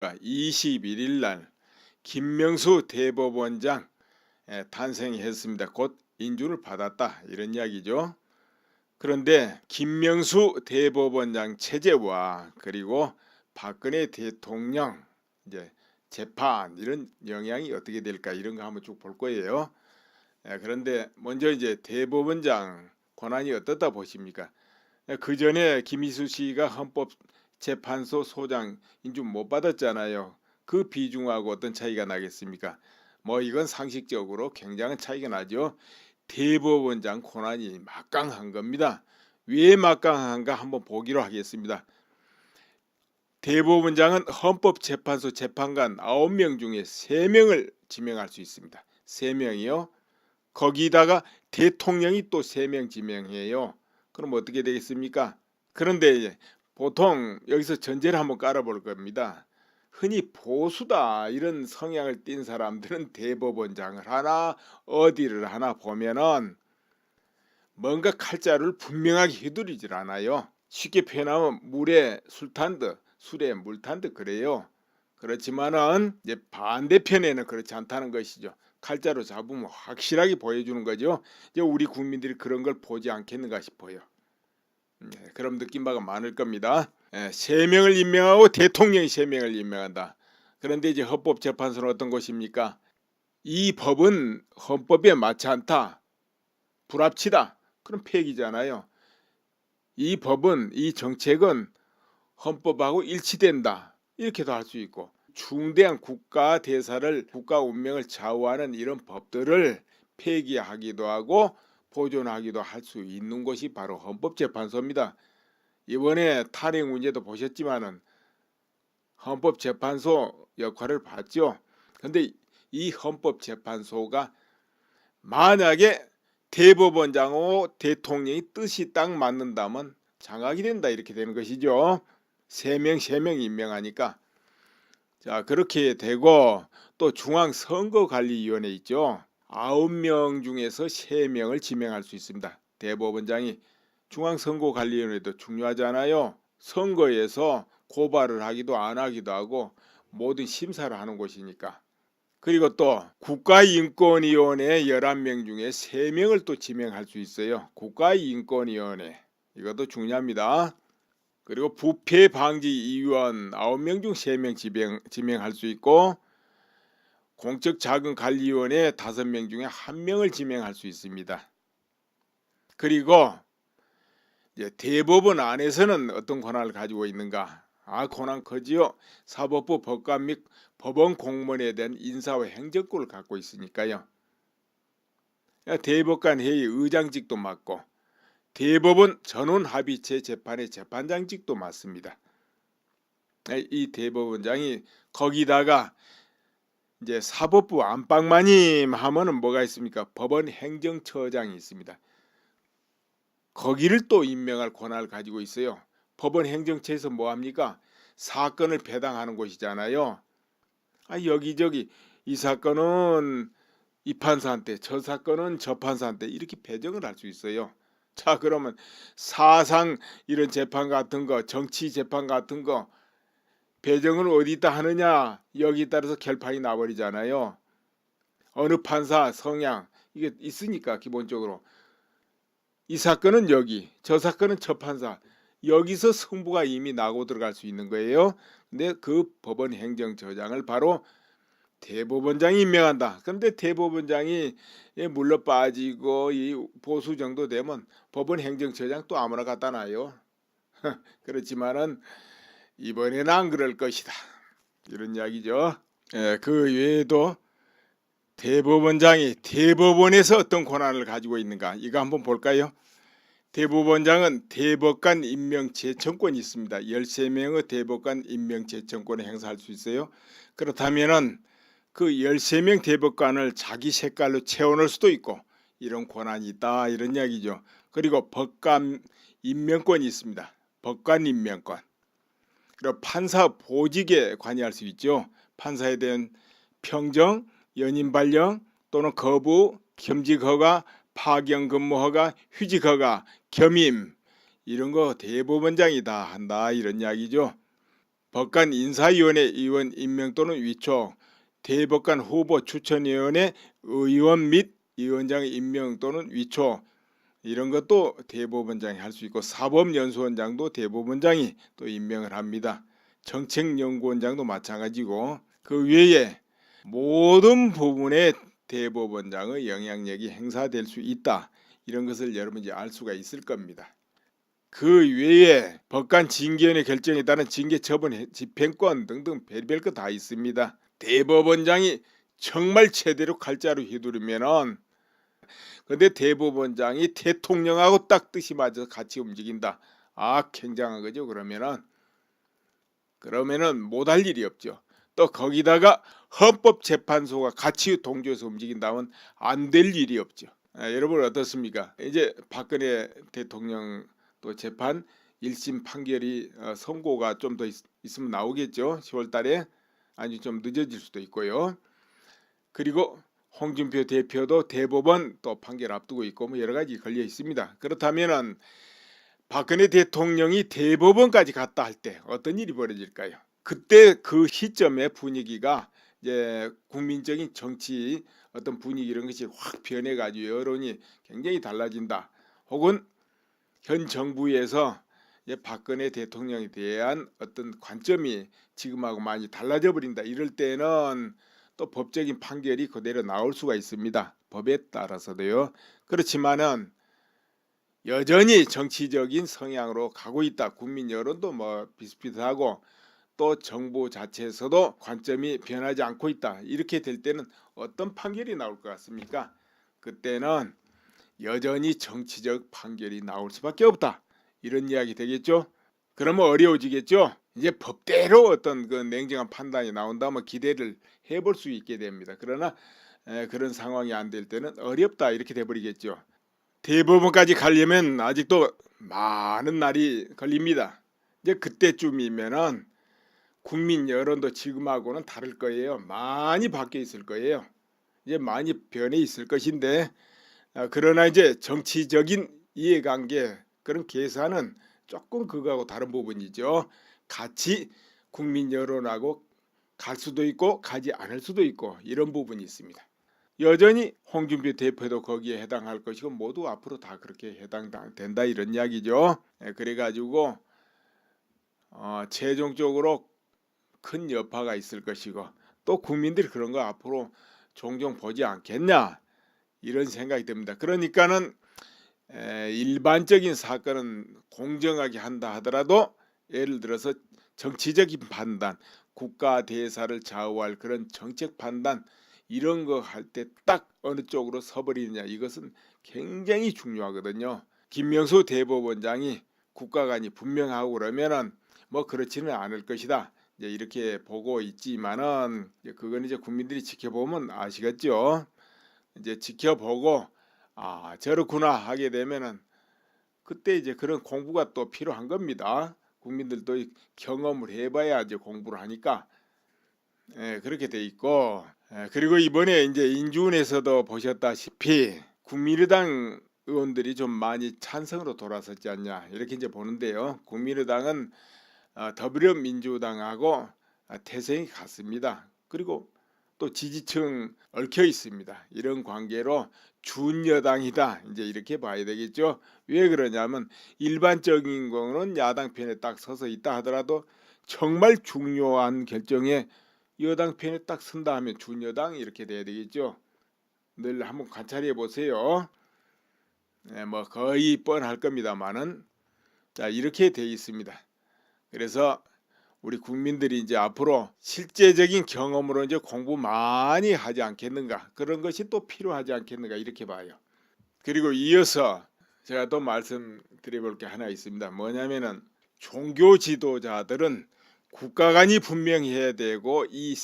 21일 날 김명수 대법원장 탄생했습니다. 곧 인준을 받았다 이런 이야기죠. 그런데 김명수 대법원장 체제와 그리고 박근혜 대통령 이제 재판 이런 영향이 어떻게 될까 이런 거 한번 쭉 볼 거예요. 그런데 먼저 이제 대법원장 권한이 어떻다 보십니까? 그 전에 김희수 씨가 헌법재판소 소장 인준 못 받았잖아요. 그 비중하고 어떤 차이가 나겠습니까? 뭐 이건 상식적으로 굉장한 차이가 나죠. 대법원장 권한이 막강한 겁니다. 왜 막강한가 한번 보기로 하겠습니다. 대법원장은 헌법재판소 재판관 9명 중에 3명을 지명할 수 있습니다. 3명이요. 거기다가 대통령이 또 3명 지명해요. 그럼 어떻게 되겠습니까? 그런데 보통 여기서 전제를 한번 깔아볼 겁니다. 흔히 보수다 이런 성향을 띤 사람들은 대법원장을 하나 어디를 하나 보면은 뭔가 칼자루를 분명하게 휘두르질 않아요. 쉽게 표현하면 물에 술 탄 듯 술에 물 탄 듯 그래요. 그렇지만은 이제 반대편에는 그렇지 않다는 것이죠. 칼자루 잡으면 확실하게 보여주는 거죠. 이제 우리 국민들이 그런 걸 보지 않겠는가 싶어요. 그런 느낌 바가 많을 겁니다. 3명을 임명하고 대통령이 3명을 임명한다. 그런데 이제 헌법재판소는 어떤 것입니까? 이 법은 헌법에 맞지 않다. 불합치다. 그럼 폐기잖아요. 이 법은 이 정책은 헌법하고 일치된다. 이렇게도 할 수 있고 중대한 국가 대사를 국가 운명을 좌우하는 이런 법들을 폐기하기도 하고 보존하기도 할 수 있는 것이 바로 헌법재판소입니다. 이번에 탄핵 문제도 보셨지만은 헌법재판소 역할을 봤죠. 그런데 이 헌법재판소가 만약에 대법원장하고 대통령이 뜻이 딱 맞는다면 장악이 된다 이렇게 되는 것이죠. 3명 임명하니까. 자, 그렇게 되고 또 중앙선거관리위원회 있죠. 9명 중에서 3명을 지명할 수 있습니다. 대법원장이. 중앙선거관리위원회도 중요하잖아요. 선거에서 고발을 하기도 안 하기도 하고 모든 심사를 하는 곳이니까. 그리고 또 국가인권위원회 11명 중에 3명을 또 지명할 수 있어요. 국가인권위원회. 이것도 중요합니다. 그리고 부패방지위원 9명 중 3명 지명할 수 있고 공적자금관리위원회 5명 중에 1명을 지명할 수 있습니다. 그리고 이제 대법원 안에서는 어떤 권한을 가지고 있는가? 권한 크지요. 사법부 법관 및 법원 공무원에 대한 인사와 행정권을 갖고 있으니까요. 대법관 회의 의장직도 맡고 대법원 전원합의체 재판의 재판장직도 맡습니다. 이 대법원장이 거기다가 이제 사법부 안방마님 하면은 뭐가 있습니까? 법원 행정처장이 있습니다. 거기를 또 임명할 권한을 가지고 있어요. 법원 행정처에서 뭐 합니까? 사건을 배당하는 곳이잖아요. 여기저기 이 사건은 이 판사한테, 저 사건은 저 판사한테 이렇게 배정을 할 수 있어요. 자, 그러면 사상 이런 재판 같은 거, 정치 재판 같은 거 배정을 어디다 하느냐 여기에 따라서 결판이 나버리잖아요. 어느 판사 성향 이게 있으니까 기본적으로 이 사건은 여기, 저 사건은 저 판사 여기서 승부가 이미 나고 들어갈 수 있는 거예요. 근데 그 법원 행정처장을 바로 대법원장이 임명한다. 그런데 대법원장이 물러 빠지고 이 보수 정도 되면 법원 행정처장 또 아무나 갖다 놔요. 그렇지만은 이번에는 안 그럴 것이다. 이런 이야기죠. 그 외에도 대법원장이 대법원에서 어떤 권한을 가지고 있는가 이거 한번 볼까요? 대법원장은 대법관 임명 제청권이 있습니다. 13명의 대법관 임명 제청권을 행사할 수 있어요. 그렇다면은 그 13명 대법관을 자기 색깔로 채워넣을 수도 있고 이런 권한이 있다 이런 이야기죠. 그리고 법관 임명권이 있습니다. 법관 임명권. 그리고 판사 보직에 관여할 수 있죠. 판사에 대한 평정, 연임 발령 또는 거부, 겸직 허가, 파견 근무 허가, 휴직 허가, 겸임 이런 거 대법원장이 다 한다 이런 이야기죠. 법관 인사위원회 의원 임명 또는 위촉, 대법관 후보 추천위원회 의원 및 위원장의 임명 또는 위촉, 이런 것도 대법원장이 할 수 있고, 사법연수원장도 대법원장이 또 임명을 합니다. 정책연구원장도 마찬가지고, 그 외에 모든 부분에 대법원장의 영향력이 행사될 수 있다. 이런 것을 여러분이 알 수가 있을 겁니다. 그 외에 법관 징계위원회 결정에 따른 징계 처분 집행권 등등 별별 거 다 있습니다. 대법원장이 정말 제대로 칼자루 휘두르면은, 근데 대법원장이 대통령하고 딱 뜻이 맞아서 같이 움직인다. 굉장한 거죠. 그러면은 못할 일이 없죠. 또 거기다가 헌법재판소가 같이 동조해서 움직인다면 안 될 일이 없죠. 여러분 어떻습니까? 이제 박근혜 대통령 또 재판 1심 판결이 선고가 좀 더 있으면 나오겠죠. 10월 달에. 아니 좀 늦어질 수도 있고요. 그리고 홍준표 대표도 대법원 또 판결 앞두고 있고 뭐 여러 가지 걸려 있습니다. 그렇다면은 박근혜 대통령이 대법원까지 갔다 할 때 어떤 일이 벌어질까요? 그때 그 시점의 분위기가 이제 국민적인 정치 어떤 분위기 이런 것이 확 변해가지고 여론이 굉장히 달라진다. 혹은 현 정부에서 이제 박근혜 대통령에 대한 어떤 관점이 지금하고 많이 달라져 버린다. 이럴 때는 또 법적인 판결이 그대로 나올 수가 있습니다. 법에 따라서도요. 그렇지만은 여전히 정치적인 성향으로 가고 있다. 국민 여론도 뭐 비슷비슷하고 또 정부 자체에서도 관점이 변하지 않고 있다. 이렇게 될 때는 어떤 판결이 나올 것 같습니까? 그때는 여전히 정치적 판결이 나올 수밖에 없다. 이런 이야기 되겠죠? 그러면 어려워지겠죠? 이제 법대로 어떤 그 냉정한 판단이 나온다면 기대를 해볼 수 있게 됩니다. 그러나 그런 상황이 안 될 때는 어렵다. 이렇게 돼버리겠죠. 대법원까지 가려면 아직도 많은 날이 걸립니다. 이제 그때쯤이면은 국민 여론도 지금하고는 다를 거예요. 많이 바뀌어 있을 거예요. 이제 많이 변해 있을 것인데, 그러나 이제 정치적인 이해관계 그런 계산은 조금 그거하고 다른 부분이죠. 같이 국민 여론하고 갈 수도 있고 가지 않을 수도 있고 이런 부분이 있습니다. 여전히 홍준표 대표도 거기에 해당할 것이고 모두 앞으로 다 그렇게 해당된다 이런 이야기죠. 그래가지고 최종적으로 큰 여파가 있을 것이고 또 국민들이 그런 거 앞으로 종종 보지 않겠냐 이런 생각이 듭니다. 그러니까는 일반적인 사건은 공정하게 한다 하더라도 예를 들어서 정치적인 판단, 국가 대사를 좌우할 그런 정책 판단 이런 거 할 때 딱 어느 쪽으로 서버리느냐 이것은 굉장히 중요하거든요. 김명수 대법원장이 국가관이 분명하고 그러면은 뭐 그렇지는 않을 것이다. 이제 이렇게 보고 있지만은 그건 이제 국민들이 지켜보면 아시겠죠. 이제 지켜보고 저렇구나 하게 되면은 그때 이제 그런 공부가 또 필요한 겁니다. 국민들도 경험을 해봐야 이제 공부를 하니까 그렇게 돼 있고 그리고 이번에 이제 인준에서도 보셨다시피 국민의당 의원들이 좀 많이 찬성으로 돌아섰지 않냐 이렇게 이제 보는데요. 국민의당은 더불어민주당하고 태생이 같습니다. 그리고 또 지지층 얽혀 있습니다. 이런 관계로 준여당이다 이제 이렇게 봐야 되겠죠. 왜 그러냐면 일반적인 거는 야당 편에 딱 서서 있다 하더라도 정말 중요한 결정에 여당 편에 딱 선다 하면 준여당 이렇게 돼야 되겠죠. 늘 한번 관찰해 보세요. 뭐 거의 뻔할 겁니다만은 자 이렇게 돼 있습니다. 그래서 우리 국민들이 이제 앞으로 실제적인 경험으로 이제 공부 많이 하지 않겠는가 그런 것이 또 필요하지 않겠는가 이렇게 봐요. 그리고 이어서 제가 또 말씀드려볼 게 하나 있습니다. 뭐냐면은 종교 지도자들은 국가관이 분명히 해야 되고 이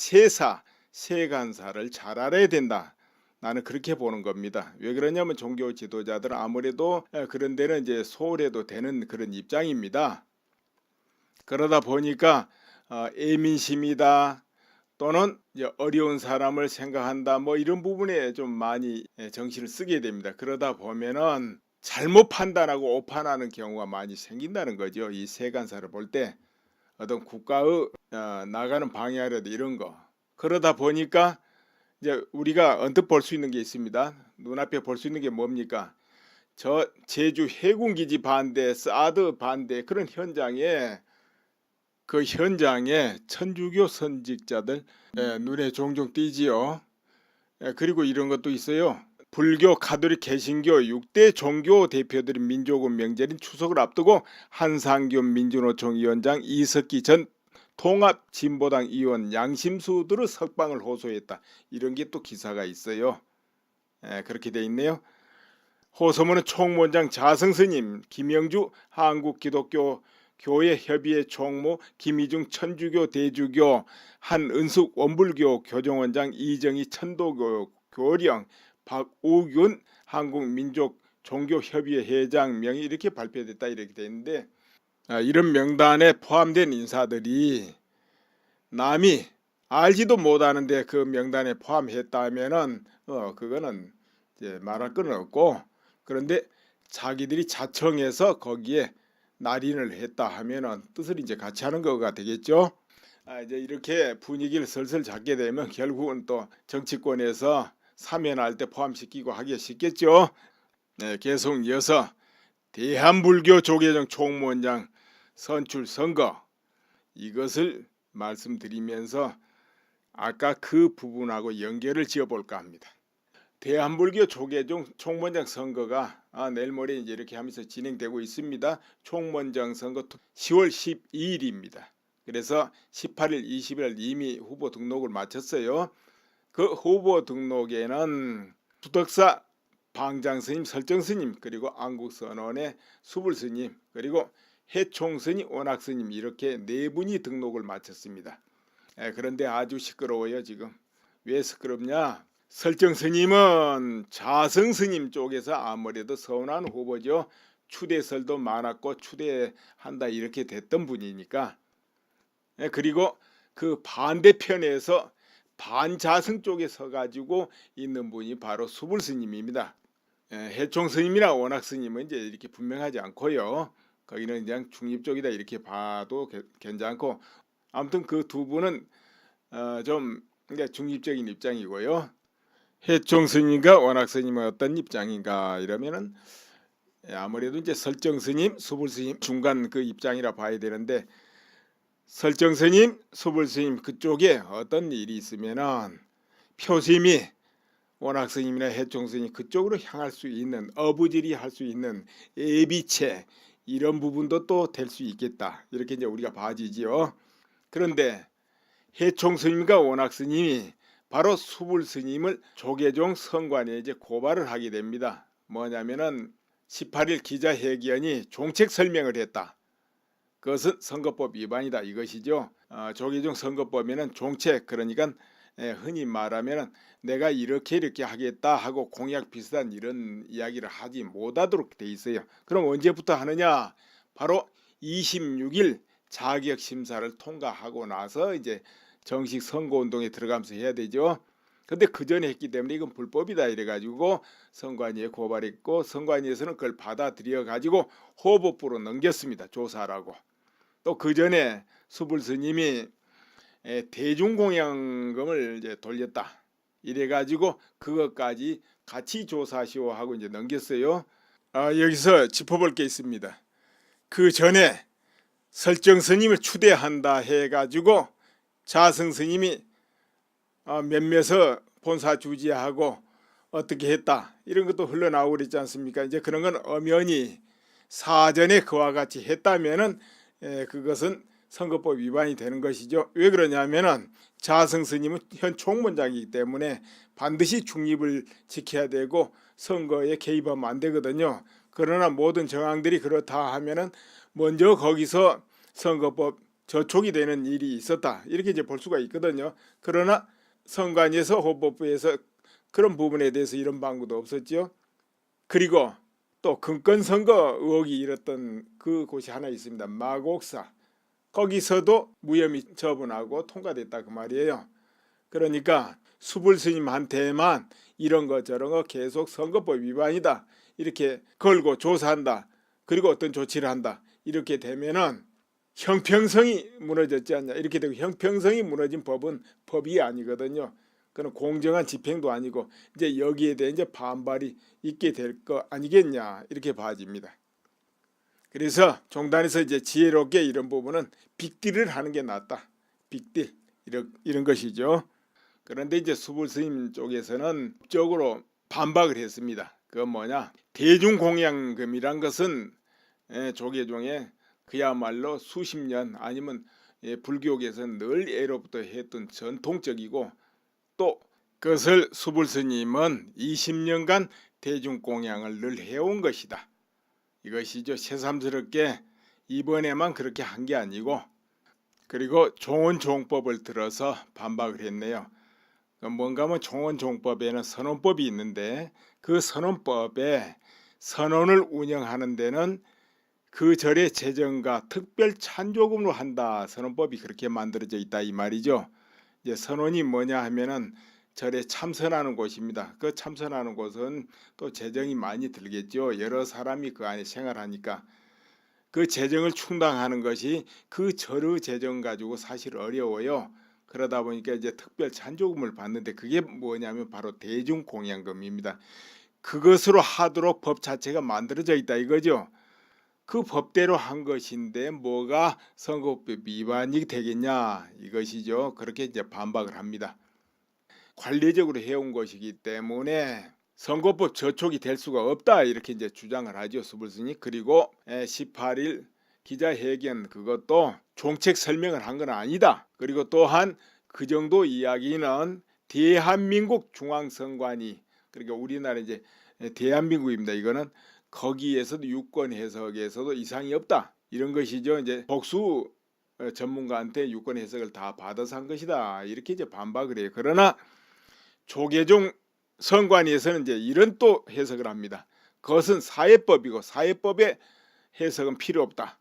세간사를 잘 알아야 된다. 나는 그렇게 보는 겁니다. 왜 그러냐면 종교 지도자들은 아무래도 그런 데는 이제 소홀해도 되는 그런 입장입니다. 그러다 보니까 애민심이다 또는 어려운 사람을 생각한다 뭐 이런 부분에 좀 많이 정신을 쓰게 됩니다. 그러다 보면은 잘못 판단하고 오판하는 경우가 많이 생긴다는 거죠. 이 세간사를 볼 때 어떤 국가의 나가는 방향이라든 이런 거. 그러다 보니까 이제 우리가 언뜻 볼 수 있는 게 있습니다. 눈앞에 볼 수 있는 게 뭡니까? 저 제주 해군기지 반대, 사드 반대 그런 현장에 천주교 선직자들 눈에 종종 띄지요. 그리고 이런 것도 있어요. 불교, 가톨릭, 개신교 6대 종교 대표들인 민족은 명절인 추석을 앞두고 한상균 민주노총 위원장, 이석기 전 통합진보당 의원, 양심수들의 석방을 호소했다. 이런 게 또 기사가 있어요. 그렇게 돼 있네요. 호소문은 총무원장 자성스님, 김영주 한국기독교 교회협의회 총무, 김희중 천주교 대주교, 한은숙 원불교 교정원장, 이정희 천도교 교령, 박우균 한국민족종교협의회 회장 명이 이렇게 발표됐다 이렇게 돼 있는데, 이런 명단에 포함된 인사들이 남이 알지도 못하는데 그 명단에 포함했다면은 그거는 이제 말할 건 없고, 그런데 자기들이 자청해서 거기에 날인을 했다 하면은 뜻을 이제 같이 하는 거가 되겠죠. 이제 이렇게 분위기를 슬슬 잡게 되면 결국은 또 정치권에서 사면할 때 포함시키고 하기가 쉽겠죠. 계속 이어서 대한불교 조계종 총무원장 선출 선거, 이것을 말씀드리면서 아까 그 부분하고 연결을 지어볼까 합니다. 대한불교 조계종 총무원장 선거가 내일 모레 이제 이렇게 하면서 진행되고 있습니다. 총무원장 선거 10월 12일입니다. 그래서 18일, 20일 이미 후보 등록을 마쳤어요. 그 후보 등록에는 부덕사 방장스님, 설정스님, 그리고 안국선원의 수불스님, 그리고 해총스님, 원학스님 이렇게 네 분이 등록을 마쳤습니다. 그런데 아주 시끄러워요 지금. 왜 시끄럽냐? 설정스님은 자성스님 쪽에서 아무래도 서운한 후보죠. 추대설도 많았고 추대한다 이렇게 됐던 분이니까. 그리고 그 반대편에서 반자성 쪽에 서가지고 있는 분이 바로 수불스님입니다. 해총스님이나 원학스님은 이제 이렇게 분명하지 않고요. 거기는 그냥 중립 쪽이다 이렇게 봐도 괜찮고, 아무튼 그 두 분은 좀 중립적인 입장이고요. 해총스님과 원학스님은 어떤 입장인가 이러면은 아무래도 이제 설정스님, 수불스님 중간 그 입장이라 봐야 되는데, 설정스님, 수불스님 그쪽에 어떤 일이 있으면은 표심이 원학스님이나 해총스님 그쪽으로 향할 수 있는, 어부질이 할 수 있는 예비체 이런 부분도 또 될 수 있겠다 이렇게 이제 우리가 봐지지요. 그런데 해총스님과 원학스님이 바로 수불스님을 조계종 선관위에 이제 고발을 하게 됩니다. 뭐냐면은 18일 기자회견이 종책 설명을 했다. 그것은 선거법 위반이다 이것이죠. 조계종 선거법에는 종책, 그러니까 흔히 말하면 내가 이렇게 하겠다 하고 공약 비슷한 이런 이야기를 하지 못하도록 돼 있어요. 그럼 언제부터 하느냐? 바로 26일 자격 심사를 통과하고 나서 이제 정식 선거운동에 들어가면서 해야 되죠. 근데 그 전에 했기 때문에 이건 불법이다 이래가지고 선관위에 고발했고, 선관위에서는 그걸 받아들여 가지고 호법부로 넘겼습니다. 조사라고. 또 그 전에 수불스님이 대중공양금을 이제 돌렸다 이래가지고 그것까지 같이 조사시오 하고 이제 넘겼어요. 여기서 짚어볼 게 있습니다. 그 전에 설정스님을 추대한다 해가지고 자성스님이 몇몇을 본사 주지하고 어떻게 했다 이런 것도 흘러나오고 그랬지 않습니까? 이제 그런 건 엄연히 사전에 그와 같이 했다면은 그것은 선거법 위반이 되는 것이죠. 왜 그러냐면은 자성스님은 현 총무원장이기 때문에 반드시 중립을 지켜야 되고 선거에 개입하면 안 되거든요. 그러나 모든 정황들이 그렇다 하면은 먼저 거기서 선거법 저촉이 되는 일이 있었다 이렇게 이제 볼 수가 있거든요. 그러나 선관위에서 호법부에서 그런 부분에 대해서 이런 방구도 없었죠. 그리고 또 금권선거 의혹이 일었던 그 곳이 하나 있습니다. 마곡사. 거기서도 무혐의 처분하고 통과됐다 그 말이에요. 그러니까 수불스님한테만 이런 거 저런 거 계속 선거법 위반이다 이렇게 걸고 조사한다, 그리고 어떤 조치를 한다 이렇게 되면은 형평성이 무너졌지 않냐 이렇게 되고, 형평성이 무너진 법은 법이 아니거든요. 그는 공정한 집행도 아니고 이제 여기에 대해 이제 반발이 있게 될 거 아니겠냐 이렇게 봐집니다. 그래서 종단에서 이제 지혜롭게 이런 부분은 빅딜을 하는 게 낫다. 빅딜 이런 것이죠. 그런데 이제 수불 스님 쪽에서는 적으로 반박을 했습니다. 그 뭐냐, 대중공양금이란 것은 조계종에 그야말로 수십 년 아니면 불교계에서는 늘 예로부터 했던 전통적이고, 또 그것을 수불 스님은 20년간 대중공양을 늘 해온 것이다. 이것이죠. 새삼스럽게 이번에만 그렇게 한 게 아니고, 그리고 종원종법을 들어서 반박을 했네요. 뭔가 하면 종원종법에는 선언법이 있는데 그 선언법에 선언을 운영하는 데는 그 절의 재정과 특별 찬조금으로 한다. 선언법이 그렇게 만들어져 있다 이 말이죠. 이제 선언이 뭐냐 하면은 절에 참선하는 곳입니다. 그 참선하는 곳은 또 재정이 많이 들겠죠. 여러 사람이 그 안에 생활하니까 그 재정을 충당하는 것이 그 절의 재정 가지고 사실 어려워요. 그러다 보니까 이제 특별 찬조금을 받는데 그게 뭐냐면 바로 대중공양금입니다. 그것으로 하도록 법 자체가 만들어져 있다 이거죠. 그 법대로 한 것인데 뭐가 선거법 위반이 되겠냐 이것이죠. 그렇게 이제 반박을 합니다. 관례적으로 해온 것이기 때문에 선거법 저촉이 될 수가 없다 이렇게 이제 주장을 하죠, 수불스님. 그리고 18일 기자회견 그것도 종책 설명을 한 건 아니다. 그리고 또한 그 정도 이야기는 대한민국 중앙선관위, 그러니까 우리나라 이제 대한민국입니다. 이거는 거기에서도 유권 해석에서도 이상이 없다 이런 것이죠. 이제 복수 전문가한테 유권 해석을 다 받아서 한 것이다 이렇게 이제 반박을 해요. 그러나 조계종 선관위에서는 이제 이런 또 해석을 합니다. 그것은 사회법이고 사회법의 해석은 필요 없다.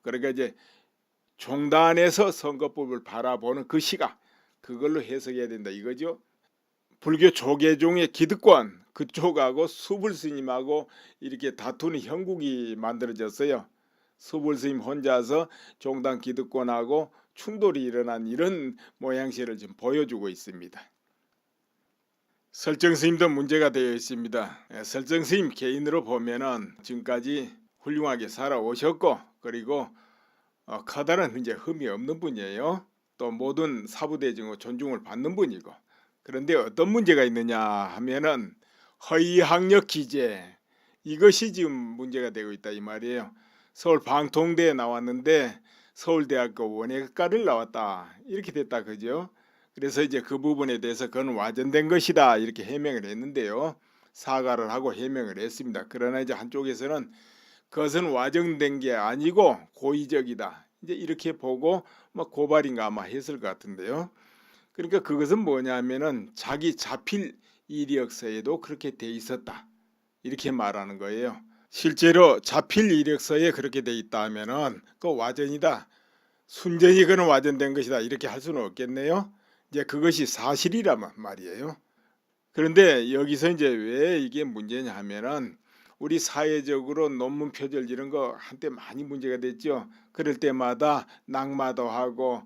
그러니까 이제 종단에서 선거법을 바라보는 그 시각, 그걸로 해석해야 된다 이거죠. 불교 조계종의 기득권 그쪽하고 수불스님하고 이렇게 다투는 형국이 만들어졌어요. 수불스님 혼자서 종단 기득권하고 충돌이 일어난 이런 모양새를 지금 보여주고 있습니다. 설정스님도 문제가 되어 있습니다. 설정스님 개인으로 보면은 지금까지 훌륭하게 살아오셨고, 그리고 커다란 이제 흠이 없는 분이에요. 또 모든 사부대중의 존중을 받는 분이고, 그런데 어떤 문제가 있느냐 하면은 허위학력 기재, 이것이 지금 문제가 되고 있다 이 말이에요. 서울 방통대에 나왔는데 서울대학교 원예과를 나왔다 이렇게 됐다 그죠. 그래서 이제 그 부분에 대해서 그건 와전된 것이다 이렇게 해명을 했는데요. 사과를 하고 해명을 했습니다. 그러나 이제 한쪽에서는 그것은 와전된 게 아니고 고의적이다 이제 이렇게 보고 뭐 고발인가 아마 했을 것 같은데요. 그러니까 그것은 뭐냐면은 자기 자필 이력서에도 그렇게 돼 있었다 이렇게 말하는 거예요. 실제로 자필 이력서에 그렇게 돼 있다 하면은 그 와전이다, 순전히 그는 와전된 것이다 이렇게 할 수는 없겠네요. 이제 그것이 사실이란 말이에요. 그런데 여기서 이제 왜 이게 문제냐 하면은 우리 사회적으로 논문 표절 이런 거 한때 많이 문제가 됐죠. 그럴 때마다 낙마도 하고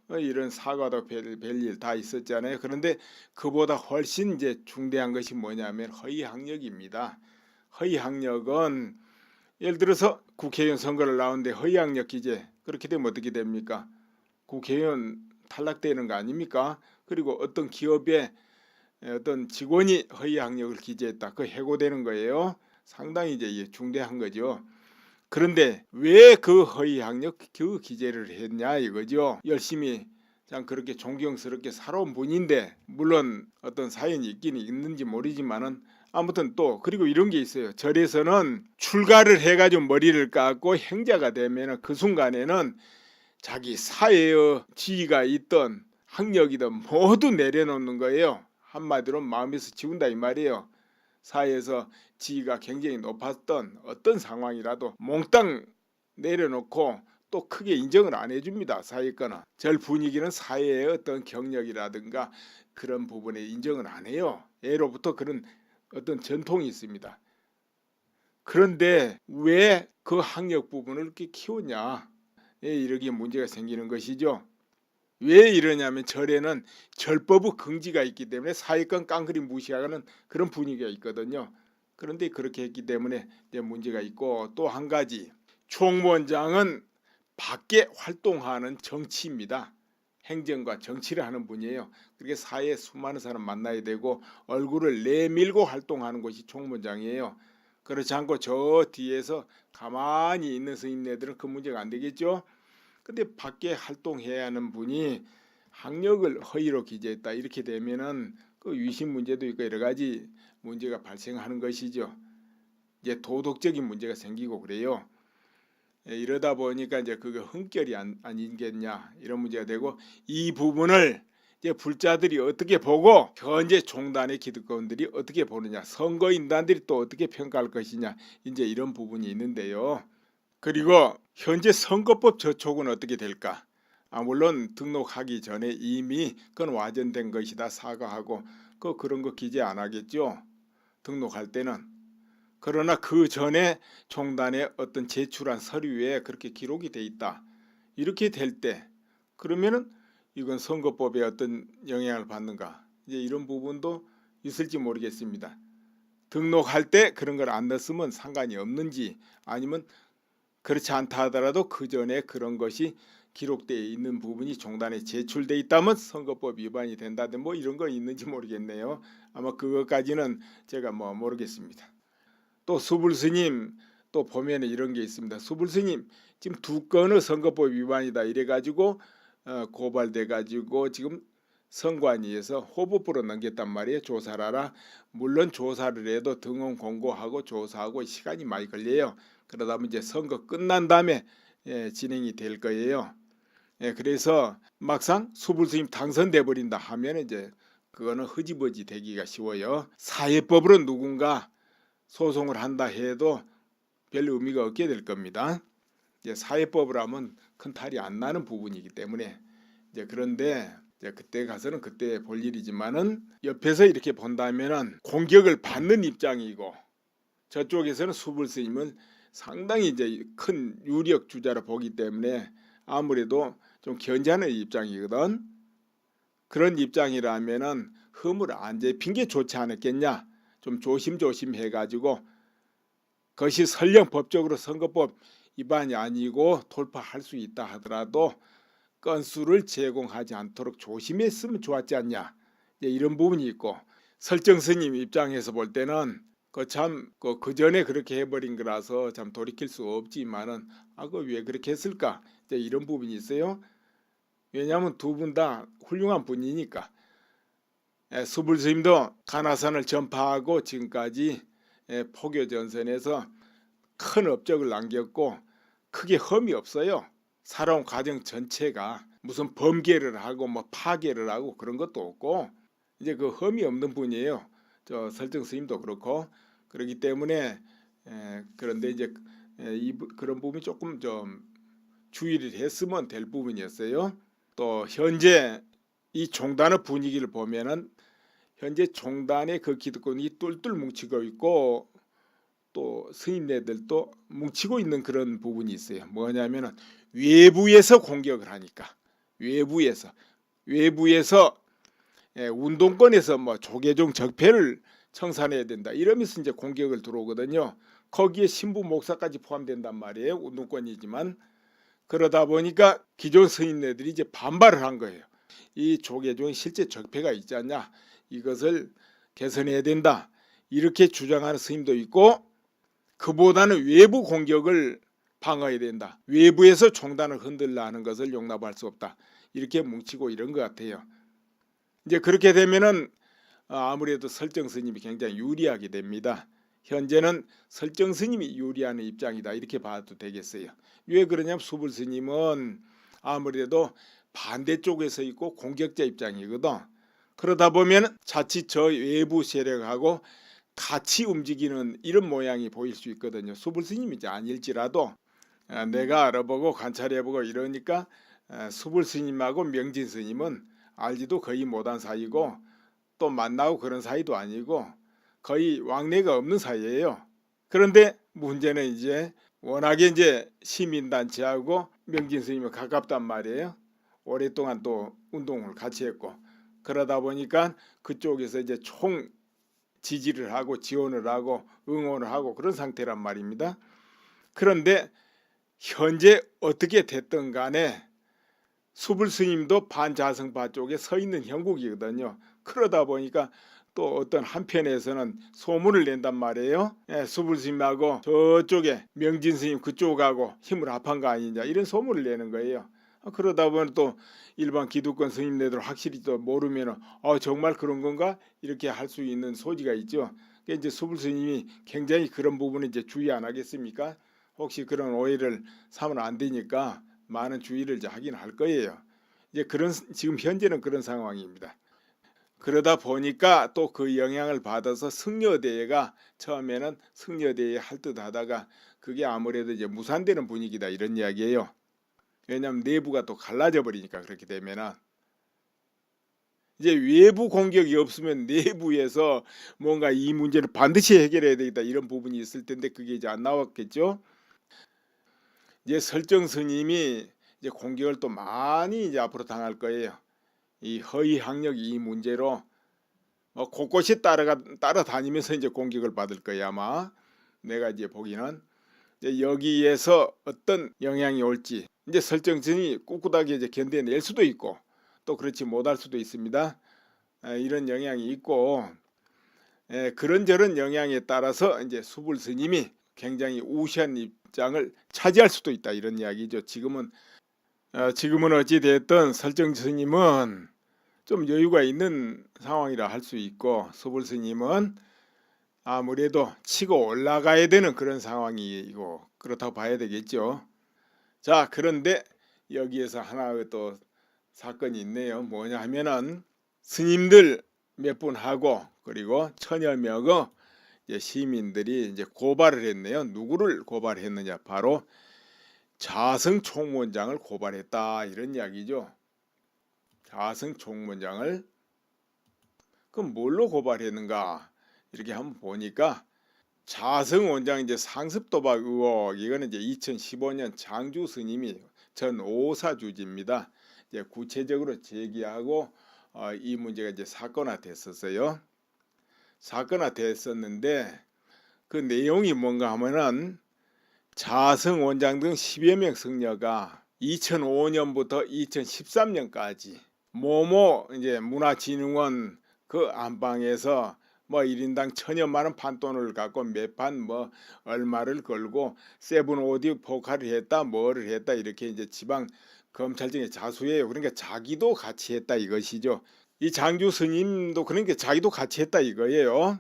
이런 사과도 별일 다 있었잖아요. 그런데 그보다 훨씬 이제 중대한 것이 뭐냐면 허위학력입니다. 허위학력은 예를 들어서 국회의원 선거를 나오는데 허위학력 기재 그렇게 되면 어떻게 됩니까? 국회의원 탈락되는 거 아닙니까? 그리고 어떤 기업의 어떤 직원이 허위학력을 기재했다, 그 해고되는 거예요. 상당히 이제 중대한 거죠. 그런데 왜 그 허위학력 그 기재를 했냐 이거죠. 열심히 그냥 그렇게 존경스럽게 살아온 분인데, 물론 어떤 사연이 있긴 있는지 모르지만은 아무튼 또 그리고 이런 게 있어요. 절에서는 출가를 해가지고 머리를 깎고 행자가 되면은 그 순간에는 자기 사회의 지위가 있던 학력이든 모두 내려놓는 거예요. 한마디로 마음에서 지운다 이 말이에요. 사회에서 지위가 굉장히 높았던 어떤 상황이라도 몽땅 내려놓고 또 크게 인정을 안 해줍니다. 사회권은. 절 분위기는 사회의 어떤 경력이라든가 그런 부분에 인정을 안 해요. 예로부터 그런 어떤 전통이 있습니다. 그런데 왜 그 학력 부분을 이렇게 키우냐? 이렇게 문제가 생기는 것이죠. 왜 이러냐면 절에는 절법의 긍지가 있기 때문에 사회권 깡그리 무시하는 그런 분위기가 있거든요. 그런데 그렇게 했기 때문에 이제 문제가 있고, 또 한 가지, 총무원장은 밖에 활동하는 정치입니다. 행정과 정치를 하는 분이에요. 그렇게 사회에 수많은 사람 만나야 되고 얼굴을 내밀고 활동하는 것이 총무원장이에요. 그렇지 않고 저 뒤에서 가만히 있는 스님네들은 그 문제가 안 되겠죠. 근데 밖에 활동해야 하는 분이 학력을 허위로 기재했다, 이렇게 되면은 그 위신 문제도 있고 여러 가지 문제가 발생하는 것이죠. 이제 도덕적인 문제가 생기고 그래요. 이러다 보니까 이제 그게 흥결이 아니겠냐, 이런 문제가 되고, 이 부분을 이제 불자들이 어떻게 보고 현재 종단의 기득권들이 어떻게 보느냐, 선거인단들이 또 어떻게 평가할 것이냐, 이제 이런 부분이 있는데요. 그리고 현재 선거법 저촉은 어떻게 될까? 물론 등록하기 전에 이미 그건 와전된 것이다 사과하고 그런 거 기재 안 하겠죠, 등록할 때는. 그러나 그 전에 종단에 어떤 제출한 서류에 그렇게 기록이 돼 있다, 이렇게 될 때 그러면은 이건 선거법에 어떤 영향을 받는가, 이제 이런 부분도 있을지 모르겠습니다. 등록할 때 그런 걸 안 넣었으면 상관이 없는지, 아니면 그렇지 않다 하더라도 그 전에 그런 것이 기록되어 있는 부분이 종단에 제출돼 있다면 선거법 위반이 된다든 뭐 이런 거 있는지 모르겠네요. 아마 그것까지는 제가 모르겠습니다. 또 수불스님 또 보면 이런 게 있습니다. 수불스님 지금 2건의 선거법 위반이다 이래가지고 고발돼가지고 지금 선관위에서 호법부로 넘겼단 말이에요. 조사를 하라. 물론 조사를 해도 등원 공고하고 조사하고 시간이 많이 걸려요. 그러다 보면 이제 선거 끝난 다음에 진행이 될 거예요. 그래서 막상 수불스님 당선돼 버린다 하면 이제 그거는 흐지부지 되기가 쉬워요. 사회법으로 누군가 소송을 한다 해도 별 의미가 없게 될 겁니다. 이제 사회법을 하면 큰 탈이 안 나는 부분이기 때문에 이제, 그런데 이제 그때 가서는 그때 볼 일이지만은 옆에서 이렇게 본다면은 공격을 받는 입장이고, 저쪽에서는 수불스님은 상당히 이제 큰 유력 주자로 보기 때문에 아무래도 좀 견제하는 입장이거든. 그런 입장이라면은 허물 안 잡힌 게 좋지 않았겠냐, 좀 조심조심 해가지고 그것이 설령 법적으로 선거법 위반이 아니고 돌파할 수 있다 하더라도 건수를 제공하지 않도록 조심했으면 좋았지 않냐, 이런 부분이 있고, 설정스님 입장에서 볼 때는 그 전에 그렇게 해버린 거라서 참 돌이킬 수 없지만은 그 왜 그렇게 했을까, 이런 부분이 있어요. 왜냐하면 두 분 다 훌륭한 분이니까. 수불스님도 가나산을 전파하고 지금까지 포교 전선에서 큰 업적을 남겼고 크게 험이 없어요. 살아온 과정 전체가 무슨 범계를 하고 파괴를 하고 그런 것도 없고, 이제 그 험이 없는 분이에요. 저 설정 스님도 그렇고. 그렇기 때문에 그런데 이제 그런 부분이 조금 좀 주의를 했으면 될 부분이었어요. 또 현재 이 종단의 분위기를 보면은 현재 종단의 그 기득권이 똘똘 뭉치고 있고 또 스님네들도 뭉치고 있는 그런 부분이 있어요. 뭐냐면은 외부에서 공격을 하니까, 외부에서 운동권에서 조계종 적폐를 청산해야 된다 이러면서 이제 공격을 들어오거든요. 거기에 신부 목사까지 포함된단 말이에요. 운동권이지만. 그러다 보니까 기존 스님네들이 이제 반발을 한 거예요. 이 조계종이 실제 적폐가 있지 않냐, 이것을 개선해야 된다 이렇게 주장하는 스님도 있고, 그보다는 외부 공격을 방어해야 된다, 외부에서 종단을 흔들라 하는 것을 용납할 수 없다, 이렇게 뭉치고 이런 것 같아요. 이제 그렇게 되면은 아무래도 설정 스님이 굉장히 유리하게 됩니다. 현재는 설정 스님이 유리하는 입장이다 이렇게 봐도 되겠어요. 왜 그러냐면 수불 스님은 아무래도 반대쪽에서 있고 공격자 입장이거든. 그러다 보면 자칫 저 외부 세력하고 같이 움직이는 이런 모양이 보일 수 있거든요. 수불 스님이 이제 아닐지라도 내가 알아보고 관찰해보고 이러니까 수불 스님하고 명진 스님은 알지도 거의 못한 사이고 또 만나고 그런 사이도 아니고 거의 왕래가 없는 사이예요. 그런데 문제는 이제 워낙에 이제 시민단체하고 명진 스님은 가깝단 말이에요. 오랫동안 또 운동을 같이 했고 그러다 보니까 그쪽에서 이제 총 지지를 하고 지원을 하고 응원을 하고 그런 상태란 말입니다. 그런데 현재 어떻게 됐든 간에 수불 스님도 반자성파 쪽에 서 있는 형국이거든요. 그러다 보니까 또 어떤 한편에서는 소문을 낸단 말이에요. 수불 스님하고 저쪽에 명진 스님 그쪽하고 힘을 합한 거 아니냐 이런 소문을 내는 거예요. 그러다 보면 또 일반 기득권 스님네들 확실히 또 모르면은 정말 그런 건가 이렇게 할 수 있는 소지가 있죠. 그러니까 이제 수불 스님이 굉장히 그런 부분에 이제 주의 안 하겠습니까? 혹시 그런 오해를 사면 안 되니까 많은 주의를 이제 하긴 할 거예요. 이제 그런 지금 현재는 그런 상황입니다. 그러다 보니까 또 그 영향을 받아서 승려대회가 처음에는 승려대회 할 듯 하다가 그게 아무래도 이제 무산되는 분위기다 이런 이야기예요. 왜냐하면 내부가 또 갈라져 버리니까 그렇게 되면은 이제 외부 공격이 없으면 내부에서 뭔가 이 문제를 반드시 해결해야 되겠다 이런 부분이 있을 텐데 그게 이제 안 나왔겠죠. 이제 설정 스님이 이제 공격을 또 많이 이제 앞으로 당할 거예요. 이 허위 학력 이 문제로 곳곳이 따라다니면서 이제 공격을 받을 거야 아마. 내가 이제 보기는 이제 여기에서 어떤 영향이 올지 이제 설정진이 꿋꿋하게 이제 견뎌낼 수도 있고 또 그렇지 못할 수도 있습니다. 이런 영향이 있고 그런저런 영향에 따라서 이제 수불 스님이 굉장히 우시한 입장을 차지할 수도 있다 이런 이야기죠. 지금은 어찌 됐든 설정 스님은 좀 여유가 있는 상황이라 할 수 있고 수불 스님은 아무래도 치고 올라가야 되는 그런 상황이고 그렇다고 봐야 되겠죠. 자, 그런데 여기에서 하나의 또 사건이 있네요. 뭐냐 하면은 스님들 몇 분 하고 그리고 천여 명의 시민들이 이제 고발을 했네요. 누구를 고발했느냐? 바로 자성 총무원장을 고발했다 이런 이야기죠. 자성 총무원장을 그럼 뭘로 고발했는가? 이렇게 한번 보니까 자성 원장 이제 상습 도박 의혹 이거는 이제 2015년 장주 스님이 전 오사주지입니다. 이제 구체적으로 제기하고 이 문제가 이제 사건화됐었어요. 사건화됐었는데 그 내용이 뭔가 하면은 자성 원장 등 10여 명 승려가 2005년부터 2013년까지 모모 이제 문화진흥원 그 안방에서 뭐 1인당 1,000여만 원 판돈을 갖고 매판 뭐 얼마를 걸고 세븐 오디 포카를 했다 뭐를 했다 이렇게 이제 지방 검찰청에 자수해요. 그러니까 자기도 같이 했다 이것이죠. 이 장주 스님도 그러니까 자기도 같이 했다 이거예요.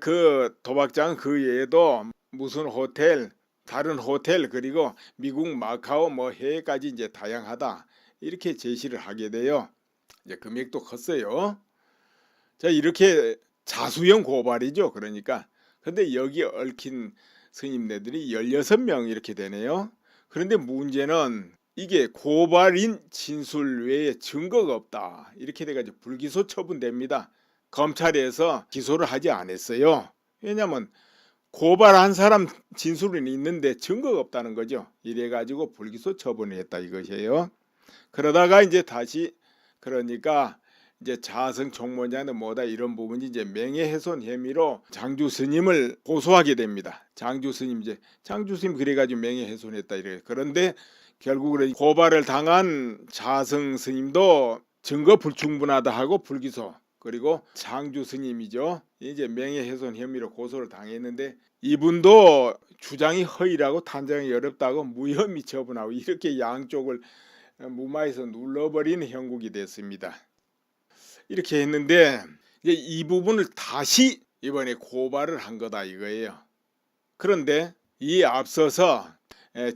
그 도박장 그 외에도 무슨 호텔 다른 호텔 그리고 미국 마카오 뭐 해외까지 이제 다양하다 이렇게 제시를 하게 돼요. 이제 금액도 컸어요. 자, 이렇게 자수형 고발이죠. 그러니까 근데 여기 얽힌 스님네들이 16명 이렇게 되네요. 그런데 문제는 이게 고발인 진술 외에 증거가 없다 이렇게 돼가지고 불기소 처분됩니다. 검찰에서 기소를 하지 않았어요. 왜냐하면 고발한 사람 진술은 있는데 증거가 없다는 거죠. 이래가지고 불기소 처분을 했다 이것이에요. 그러다가 이제 다시 그러니까 이제 자성 총무원장은 뭐다 이런 부분이 이제 명예훼손 혐의로 장주 스님을 고소하게 됩니다. 장주 스님 그래가지고 명예훼손했다 이래. 그런데 결국은 고발을 당한 자성 스님도 증거 불충분하다 하고 불기소. 그리고 장주 스님이죠. 이제 명예훼손 혐의로 고소를 당했는데 이분도 주장이 허위라고 탄정이 어렵다고 무혐의 처분하고 이렇게 양쪽을 무마해서 눌러버리는 형국이 됐습니다. 이렇게 했는데 이제 이 부분을 다시 이번에 고발을 한 거다 이거예요. 그런데 이 앞서서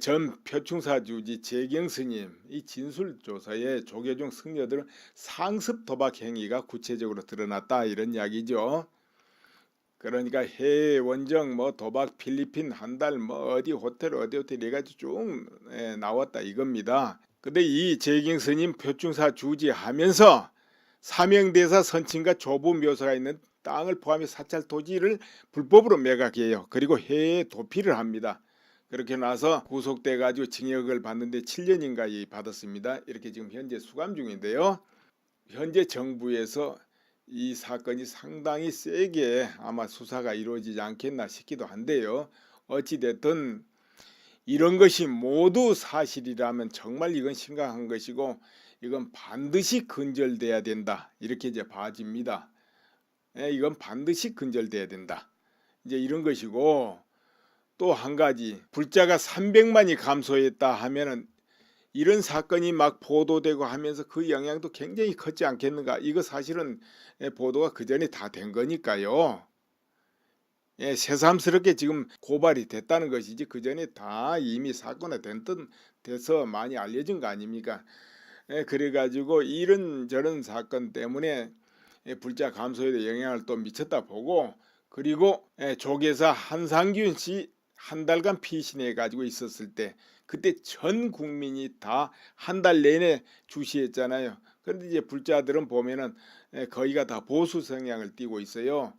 전 표충사 주지 재경 스님 이 진술조서에 조계종 승려들은 상습 도박 행위가 구체적으로 드러났다 이런 이야기죠. 그러니까 해외 원정 뭐 도박 필리핀 한 달 뭐 어디 호텔 해가지고 쭉 나왔다 이겁니다. 근데 이 재경 스님 표충사 주지하면서 사명대사 선친과 조부 묘소가 있는 땅을 포함해 사찰 토지를 불법으로 매각해요. 그리고 해외에 도피를 합니다. 그렇게 나서 구속돼 가지고 징역을 받는데 7년인가 받았습니다. 이렇게 지금 현재 수감 중인데요. 현재 정부에서 이 사건이 상당히 세게 아마 수사가 이루어지지 않겠나 싶기도 한데요. 어찌됐든 이런 것이 모두 사실이라면 정말 이건 심각한 것이고 이건 반드시 근절돼야 된다. 이렇게 이제 봐집니다. 이건 반드시 근절돼야 된다. 이제 이런 것이고 또 한 가지 불자가 300만이 감소했다 하면은 이런 사건이 막 보도되고 하면서 그 영향도 굉장히 컸지 않겠는가. 이거 사실은 보도가 그전에 다 된 거니까요. 새삼스럽게 지금 고발이 됐다는 것이지 그전에 다 이미 사건이 돼서 많이 알려진 거 아닙니까. 그래가지고 이런저런 사건 때문에 불자 감소에도 영향을 또 미쳤다 보고 그리고 조계사 한상균 씨 한 달간 피신해 가지고 있었을 때 그때 전 국민이 다 한 달 내내 주시했잖아요. 그런데 이제 불자들은 보면은 거의가 다 보수 성향을 띠고 있어요.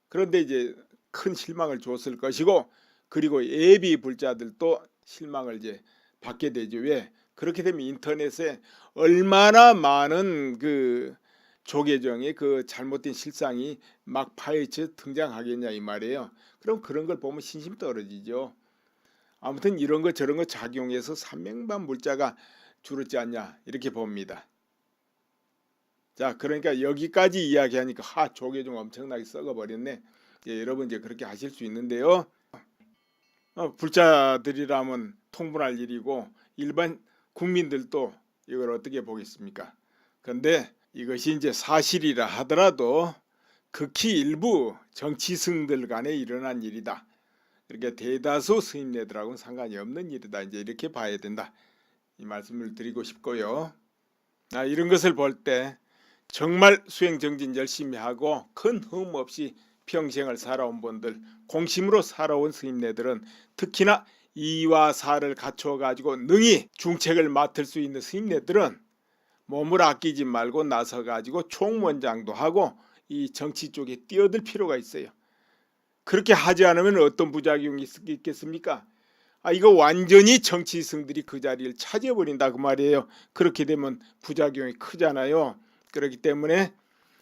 그런데 이제 큰 실망을 줬을 것이고 그리고 예비 불자들도 실망을 이제 받게 되죠. 왜? 그렇게 되면 인터넷에 얼마나 많은 그 조계종의 그 잘못된 실상이 막 파헤쳐 등장하겠냐 이 말이에요. 그럼 그런 걸 보면 신심 떨어지죠. 아무튼 이런 거 저런 거 작용해서 300만 물자가 줄었지 않냐 이렇게 봅니다. 자, 그러니까 여기까지 이야기하니까 조계종 엄청나게 썩어버렸네. 여러분 이제 그렇게 하실 수 있는데요. 불자들이라면 통분할 일이고 일반 국민들도 이걸 어떻게 보겠습니까? 그런데 이것이 이제 사실이라 하더라도 극히 일부 정치승들 간에 일어난 일이다. 이렇게 대다수 스님네들하고는 상관이 없는 일이다. 이제 이렇게 봐야 된다. 이 말씀을 드리고 싶고요. 이런 것을 볼 때 정말 수행정진 열심히 하고 큰 흠 없이 평생을 살아온 분들, 공심으로 살아온 스님네들은 특히나 이와 사를 갖춰 가지고 능히 중책을 맡을 수 있는 스님네들은 몸을 아끼지 말고 나서 가지고 총무원장도 하고 이 정치 쪽에 뛰어들 필요가 있어요. 그렇게 하지 않으면 어떤 부작용이 있겠습니까? 이거 완전히 정치승들이 그 자리를 차지해버린다 그 말이에요. 그렇게 되면 부작용이 크잖아요. 그렇기 때문에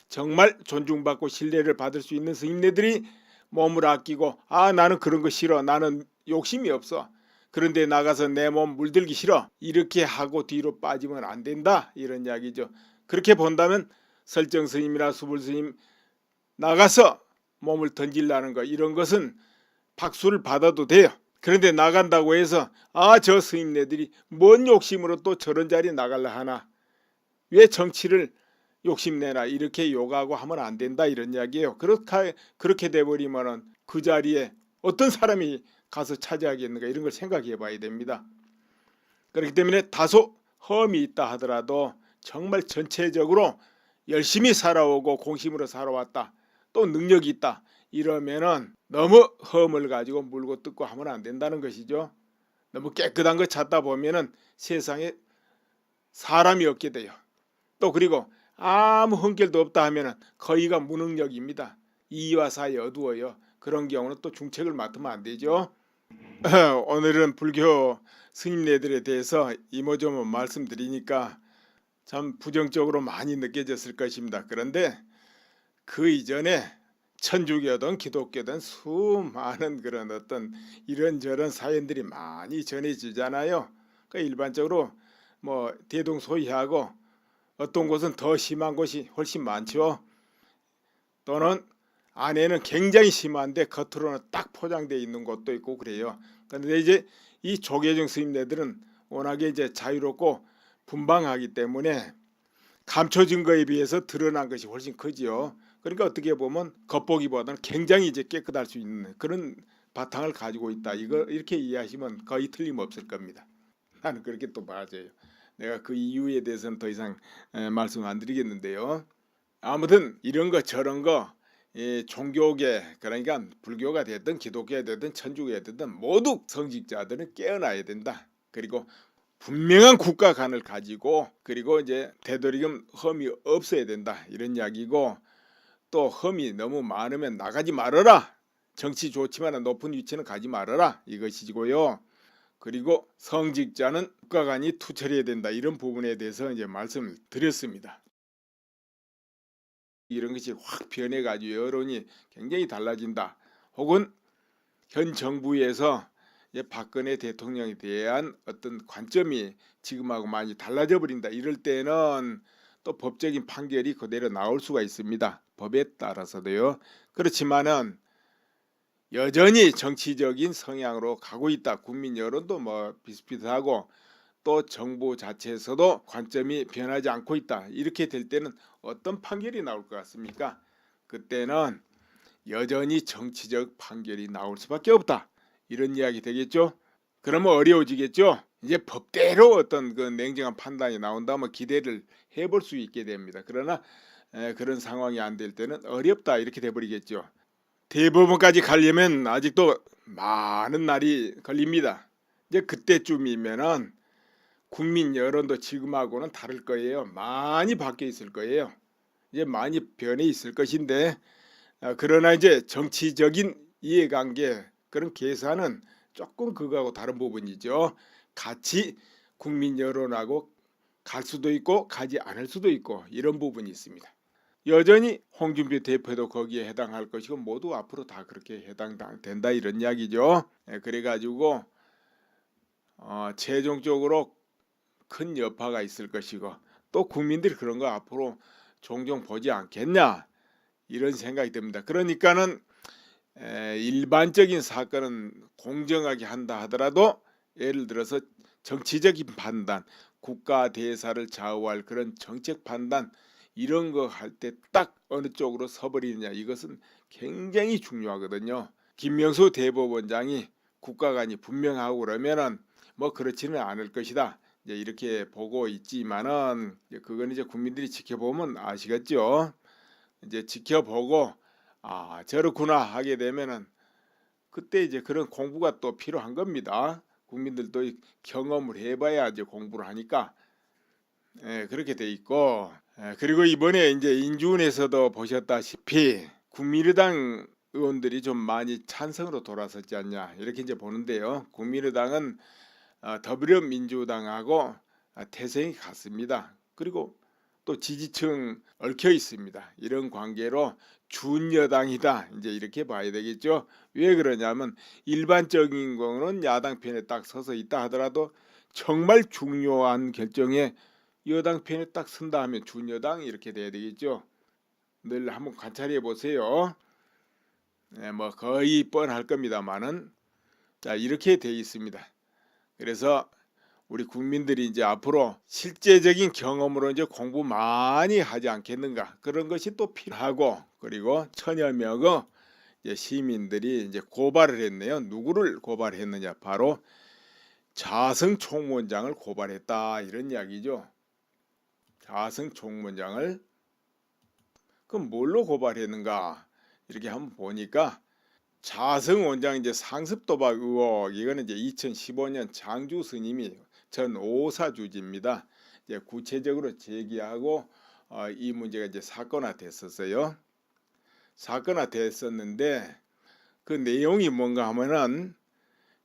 정말 존중받고 신뢰를 받을 수 있는 스님네들이 몸을 아끼고 나는 그런 거 싫어. 나는 욕심이 없어. 그런데 나가서 내 몸 물들기 싫어. 이렇게 하고 뒤로 빠지면 안 된다. 이런 이야기죠. 그렇게 본다면 설정 스님이나 수불 스님 나가서 몸을 던질라는 거 이런 것은 박수를 받아도 돼요. 그런데 나간다고 해서 저 스님네들이 뭔 욕심으로 또 저런 자리에 나갈라 하나. 왜 정치를 욕심내나 이렇게 욕하고 하면 안 된다 이런 이야기예요. 그렇게 돼버리면 그 자리에 어떤 사람이 가서 차지하겠는가 이런 걸 생각해 봐야 됩니다. 그렇기 때문에 다소 험이 있다 하더라도 정말 전체적으로 열심히 살아오고 공심으로 살아왔다. 또 능력이 있다. 이러면은 너무 험을 가지고 물고 뜯고 하면 안 된다는 것이죠. 너무 깨끗한 거 찾다 보면은 세상에 사람이 없게 돼요. 또 그리고 아무 흠결도 없다 하면은 거의가 무능력입니다. 이와 사이 어두워요. 그런 경우는 또 중책을 맡으면 안 되죠. 오늘은 불교 스님네들에 대해서 이모저모 말씀드리니까 참 부정적으로 많이 느껴졌을 것입니다. 그런데 그 이전에 천주교든 기독교든 수많은 그런 어떤 이런저런 사연들이 많이 전해지잖아요. 그러니까 일반적으로 뭐 대동소이하고 어떤 곳은 더 심한 곳이 훨씬 많죠. 또는 안에는 굉장히 심한데 겉으로는 딱 포장되어 있는 곳도 있고 그래요. 그런데 이제 이 조계종 스님네들은 워낙에 이제 자유롭고 분방하기 때문에 감춰진 거에 비해서 드러난 것이 훨씬 크지요. 그러니까 어떻게 보면 겉보기보다는 굉장히 이제 깨끗할 수 있는 그런 바탕을 가지고 있다. 이렇게 이해하시면 거의 틀림없을 겁니다. 나는 그렇게 또 봐져요. 내가 그 이유에 대해서는 더 이상 말씀 안 드리겠는데요. 아무튼 이런 거 저런 거 종교계 그러니까 불교가 됐든 기독교가 됐든 천주교가 됐든 모두 성직자들은 깨어나야 된다. 그리고 분명한 국가관을 가지고 그리고 이제 되도록이면 험이 없어야 된다 이런 이야기고 또 험이 너무 많으면 나가지 말아라. 정치 좋지만 높은 위치는 가지 말아라 이것이고요. 그리고 성직자는 국가관이 투철해야 된다. 이런 부분에 대해서 이제 말씀을 드렸습니다. 이런 것이 확 변해가지고 여론이 굉장히 달라진다. 혹은 현 정부에서 이제 박근혜 대통령에 대한 어떤 관점이 지금하고 많이 달라져 버린다. 이럴 때는 또 법적인 판결이 그대로 나올 수가 있습니다. 법에 따라서도요. 그렇지만은 여전히 정치적인 성향으로 가고 있다. 국민 여론도 뭐 비슷비슷하고 또 정부 자체에서도 관점이 변하지 않고 있다. 이렇게 될 때는 어떤 판결이 나올 것 같습니까? 그때는 여전히 정치적 판결이 나올 수밖에 없다. 이런 이야기 되겠죠? 그러면 어려워지겠죠? 이제 법대로 어떤 그 냉정한 판단이 나온다면 기대를 해볼 수 있게 됩니다. 그러나 그런 상황이 안 될 때는 어렵다 이렇게 돼버리겠죠. 대법원까지 가려면 아직도 많은 날이 걸립니다. 이제 그때쯤이면은 국민 여론도 지금하고는 다를 거예요. 많이 바뀌어 있을 거예요. 이제 많이 변해 있을 것인데 그러나 이제 정치적인 이해관계 그런 계산은 조금 그거하고 다른 부분이죠. 같이 국민 여론하고 갈 수도 있고 가지 않을 수도 있고 이런 부분이 있습니다. 여전히 홍준표 대표도 거기에 해당할 것이고 모두 앞으로 다 그렇게 해당된다 이런 이야기죠. 그래가지고 최종적으로 큰 여파가 있을 것이고 또 국민들이 그런 거 앞으로 종종 보지 않겠냐 이런 생각이 듭니다. 그러니까는 일반적인 사건은 공정하게 한다 하더라도 예를 들어서 정치적인 판단, 국가 대사를 좌우할 그런 정책 판단 이런 거 할 때 딱 어느 쪽으로 서버리느냐 이것은 굉장히 중요하거든요. 김명수 대법원장이 국가관이 분명하고 그러면은 뭐 그렇지는 않을 것이다. 이제 이렇게 보고 있지만은 그건 이제 국민들이 지켜보면 아시겠죠. 이제 지켜보고 저렇구나 하게 되면은 그때 이제 그런 공부가 또 필요한 겁니다. 국민들도 경험을 해봐야 이제 공부를 하니까 그렇게 돼 있고 그리고 이번에 이제 인준에서도 보셨다시피 국민의당 의원들이 좀 많이 찬성으로 돌아섰지 않냐 이렇게 이제 보는데요. 국민의당은 더불어민주당하고 태생이 같습니다. 그리고 또 지지층 얽혀 있습니다. 이런 관계로 준여당이다 이제 이렇게 봐야 되겠죠. 왜 그러냐면 일반적인 거는 야당 편에 딱 서서 있다 하더라도 정말 중요한 결정에 여당 편에 딱 선다 하면 준여당 이렇게 돼야 되겠죠. 늘 한번 관찰해 보세요. 뭐 거의 뻔할 겁니다만은 자 이렇게 돼 있습니다. 그래서 우리 국민들이 이제 앞으로 실제적인 경험으로 이제 공부 많이 하지 않겠는가 그런 것이 또 필요하고 그리고 천여 명의 이제 시민들이 이제 고발을 했네요. 누구를 고발했느냐 바로 자성 총무원장을 고발했다 이런 이야기죠. 자성 총무원장을 그럼 뭘로 고발했는가 이렇게 한번 보니까 자성 원장 이제 상습 도박 의혹 이거는 이제 2015년 장주 스님이 전 오사주지입니다. 이제 구체적으로 제기하고 이 문제가 이제 사건화 됐었어요. 사건화 됐었는데 그 내용이 뭔가 하면은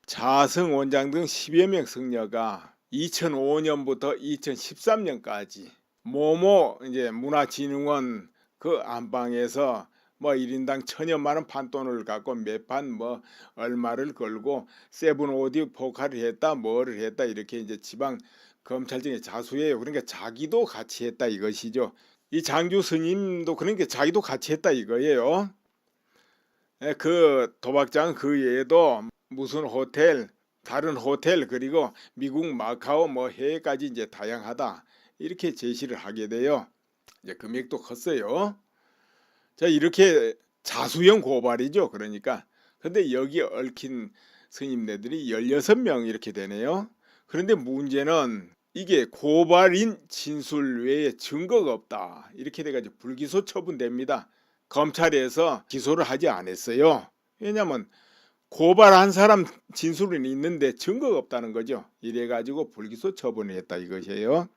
자성 원장 등 10여 명 승려가 2005년부터 2013년까지 모모 이제 문화진흥원 그 안방에서 뭐 1인당 1,000여만 원 판돈을 갖고 매판 뭐 얼마를 걸고 세븐 오디오 포카를 했다 뭐를 했다 이렇게 이제 지방 검찰청에 자수해요. 그러니까 자기도 같이 했다 이것이죠. 이 장주 스님도 그러니까 자기도 같이 했다 이거예요. 그 도박장 그 외에도 무슨 호텔 다른 호텔 그리고 미국 마카오 뭐 해외까지 이제 다양하다 이렇게 제시를 하게 돼요. 이제 금액도 컸어요. 자 이렇게 자수형 고발이죠. 그러니까 근데 여기 얽힌 스님네들이 16명 이렇게 되네요. 그런데 문제는 이게 고발인 진술 외에 증거가 없다 이렇게 돼가지고 불기소 처분됩니다. 검찰에서 기소를 하지 않았어요. 왜냐하면 고발한 사람 진술은 있는데 증거가 없다는 거죠. 이래가지고 불기소 처분을 했다 이것이에요.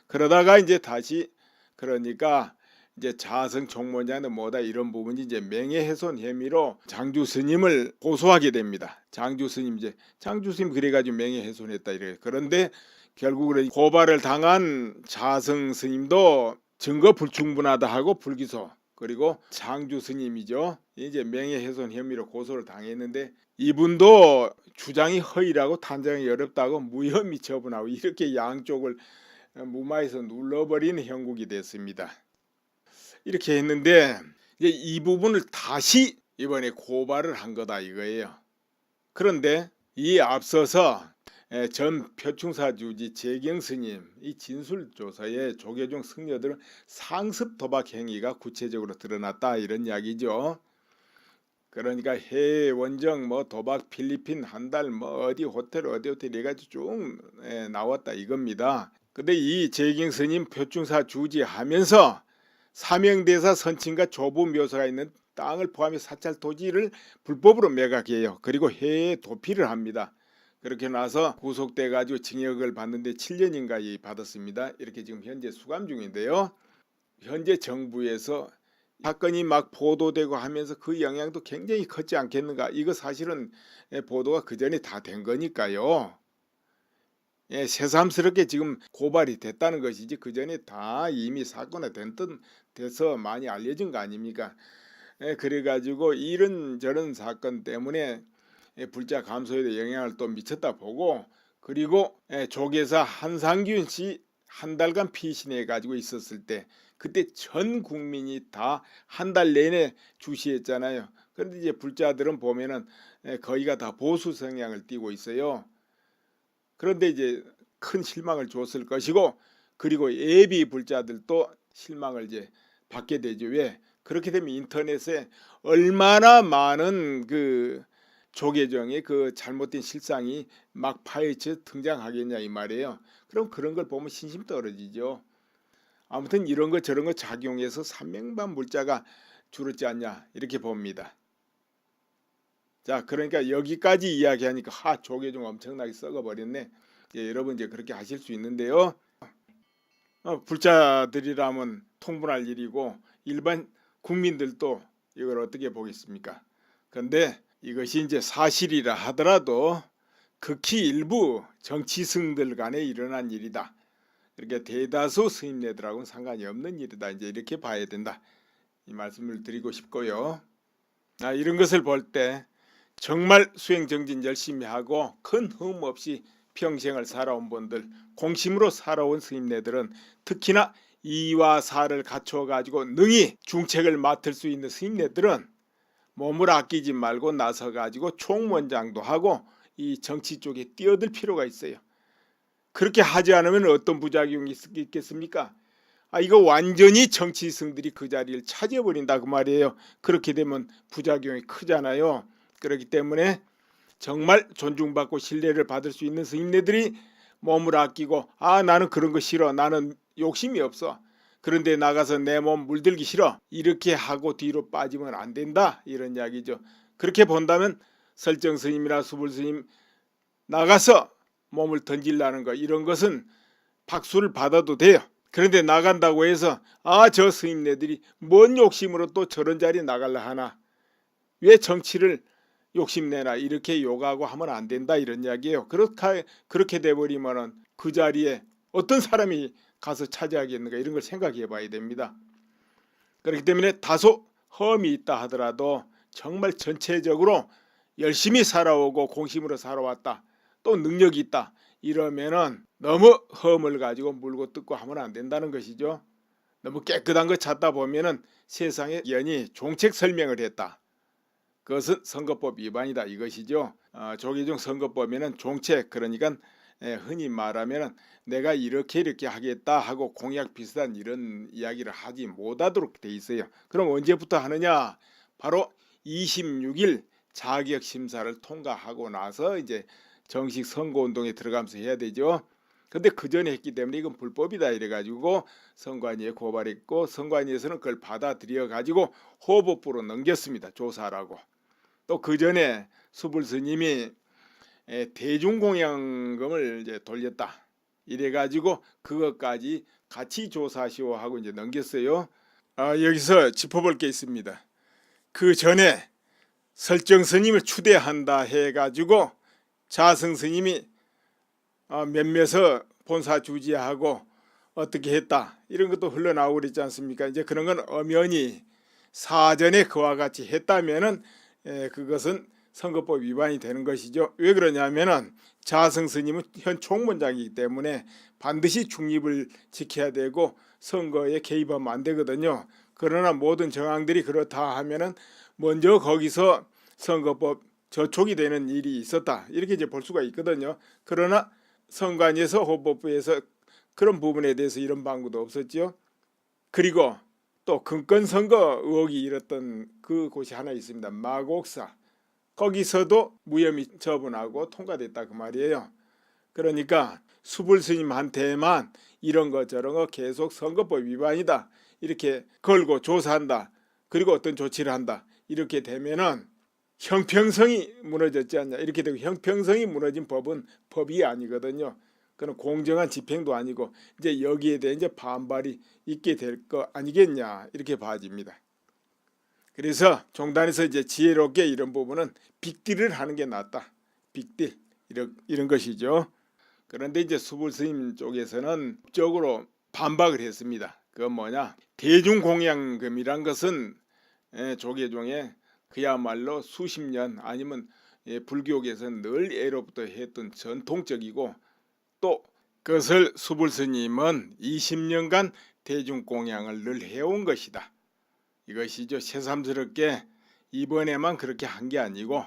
그러다가 이제 다시 그러니까 이제 자성 총무자는 뭐다 이런 부분이 이제 명예훼손 혐의로 장주 스님을 고소하게 됩니다. 장주 스님 그래가지고 명예훼손했다 이래. 그런데 결국은 고발을 당한 자성 스님도 증거 불충분하다 하고 불기소. 그리고 장주 스님이죠. 이제 명예훼손 혐의로 고소를 당했는데 이분도 주장이 허위라고 탄정이 어렵다고 무혐의 처분하고 이렇게 양쪽을 무마해서 눌러버리는 형국이 됐습니다. 이렇게 했는데 이제 이 부분을 다시 이번에 고발을 한 거다 이거예요. 그런데 이에 앞서서 전 표충사 주지 재경 스님 이 진술 조사에 조계종 승려들은 상습 도박 행위가 구체적으로 드러났다 이런 이야기죠. 그러니까 해외 원정 뭐 도박 필리핀 한 달 뭐 어디 호텔 해가지고 쭉 나왔다 이겁니다. 근데 이 재경 스님 표충사 주지하면서 사명대사 선친과 조부 묘소가 있는 땅을 포함해 사찰 토지를 불법으로 매각해요. 그리고 해외에 도피를 합니다. 그렇게 나서 구속돼 가지고 징역을 받는데 7년인가 받았습니다. 이렇게 지금 현재 수감 중인데요. 현재 정부에서 사건이 막 보도되고 하면서 그 영향도 굉장히 컸지 않겠는가. 이거 사실은 보도가 그 전에 다 된 거니까요. 새삼스럽게 지금 고발이 됐다는 것이지 그 전에 다 이미 사건화 돼서 많이 알려진 거 아닙니까? 그래가지고 이런저런 사건 때문에 불자 감소에도 영향을 또 미쳤다 보고 그리고 조계사 한상균 씨 한 달간 피신해 가지고 있었을 때 그때 전 국민이 다 한 달 내내 주시했잖아요. 그런데 이제 불자들은 보면은 거의가 다 보수 성향을 띠고 있어요. 그런데 이제 큰 실망을 줬을 것이고 그리고 예비 불자들도 실망을 이제 받게 되죠. 왜? 그렇게 되면 인터넷에 얼마나 많은 그 조계종의 그 잘못된 실상이 막 파헤쳐 등장하겠냐 이 말이에요. 그럼 그런 걸 보면 신심 떨어지죠. 아무튼 이런 거 저런 거 작용해서 삼명반 불자가 줄었지 않냐 이렇게 봅니다. 자, 그러니까 여기까지 이야기하니까 조계종 엄청나게 썩어버렸네. 여러분 이제 그렇게 하실 수 있는데요. 불자들이라면 통분할 일이고 일반 국민들도 이걸 어떻게 보겠습니까? 그런데 이것이 이제 사실이라 하더라도 극히 일부 정치승들 간에 일어난 일이다. 이렇게 대다수 스님네들하고는 상관이 없는 일이다. 이제 이렇게 봐야 된다. 이 말씀을 드리고 싶고요. 이런 것을 볼 때 정말 수행정진 열심히 하고 큰 흠 없이 평생을 살아온 분들, 공심으로 살아온 스님네들은 특히나 이와 사를 갖춰 가지고 능히 중책을 맡을 수 있는 스님네들은 몸을 아끼지 말고 나서 가지고 총무원장도 하고 이 정치 쪽에 뛰어들 필요가 있어요. 그렇게 하지 않으면 어떤 부작용이 있겠습니까? 이거 완전히 정치승들이 그 자리를 차지해버린다 그 말이에요. 그렇게 되면 부작용이 크잖아요. 그렇기 때문에 정말 존중받고 신뢰를 받을 수 있는 스님네들이 몸을 아끼고 나는 그런 거 싫어. 나는 욕심이 없어. 그런데 나가서 내 몸 물들기 싫어. 이렇게 하고 뒤로 빠지면 안 된다. 이런 이야기죠. 그렇게 본다면 설정 스님이나 수불 스님 나가서 몸을 던질라는 거 이런 것은 박수를 받아도 돼요. 그런데 나간다고 해서 저 스님네들이 뭔 욕심으로 또 저런 자리에 나갈라 하나. 왜 정치를 욕심내나 이렇게 욕하고 하면 안 된다 이런 이야기예요. 그렇게 돼버리면 그 자리에 어떤 사람이 가서 차지하겠는가 이런 걸 생각해 봐야 됩니다. 그렇기 때문에 다소 험이 있다 하더라도 정말 전체적으로 열심히 살아오고 공심으로 살아왔다. 또 능력이 있다. 이러면은 너무 험을 가지고 물고 뜯고 하면 안 된다는 것이죠. 너무 깨끗한 거 찾다 보면은 세상에 연이 종책 설명을 했다. 그것은 선거법 위반이다 이것이죠. 조계종 선거법에는 종책 그러니까 흔히 말하면 내가 이렇게 하겠다 하고 공약 비슷한 이런 이야기를 하지 못하도록 돼 있어요. 그럼 언제부터 하느냐? 바로 26일 자격 심사를 통과하고 나서 이제 정식 선거운동에 들어가면서 해야 되죠. 근데 그 전에 했기 때문에 이건 불법이다 이래가지고 선관위에 고발했고 선관위에서는 그걸 받아들여 가지고 호법부로 넘겼습니다. 조사하라고. 또 그 전에 수불 스님이 대중공양금을 이제 돌렸다. 이래가지고 그것까지 같이 조사시오 하고 이제 넘겼어요. 여기서 짚어볼 게 있습니다. 그 전에 설정 스님을 추대한다 해가지고 자승 스님이 몇몇을 본사 주지하고 어떻게 했다 이런 것도 흘러나오고 그랬지 않습니까? 이제 그런 건 엄연히 사전에 그와 같이 했다면은 그것은 선거법 위반이 되는 것이죠. 왜 그러냐면은 자승 스님은 현 총무장이기 때문에 반드시 중립을 지켜야 되고 선거에 개입하면 안 되거든요. 그러나 모든 정황들이 그렇다 하면은 먼저 거기서 선거법 저촉이 되는 일이 있었다 이렇게 이제 볼 수가 있거든요. 그러나 선관위에서 헌법부에서 그런 부분에 대해서 이런 방구도 없었죠. 그리고 또 금권선거 의혹이 일었던 그 곳이 하나 있습니다. 마곡사. 거기서도 무혐의 처분하고 통과됐다 그 말이에요. 그러니까 수불스님한테만 이런 거 저런 거 계속 선거법 위반이다 이렇게 걸고 조사한다. 그리고 어떤 조치를 한다. 이렇게 되면은 형평성이 무너졌지 않냐. 이렇게 되고 형평성이 무너진 법은 법이 아니거든요. 그는 공정한 집행도 아니고 이제 여기에 대해 이제 반발이 있게 될 거 아니겠냐 이렇게 봐집니다. 그래서 종단에서 이제 지혜롭게 이런 부분은 빅딜을 하는 게 낫다. 빅딜 이런 것이죠. 그런데 이제 수불스님 쪽에서는 적으로 반박을 했습니다. 그건 뭐냐? 대중공양금이란 것은 조계종에 그야말로 수십 년 아니면 불교계에서는 늘 예로부터 했던 전통적이고 또 그것을 수불스님은 20년간 대중공양을 늘 해온 것이다. 이것이죠. 새삼스럽게 이번에만 그렇게 한 게 아니고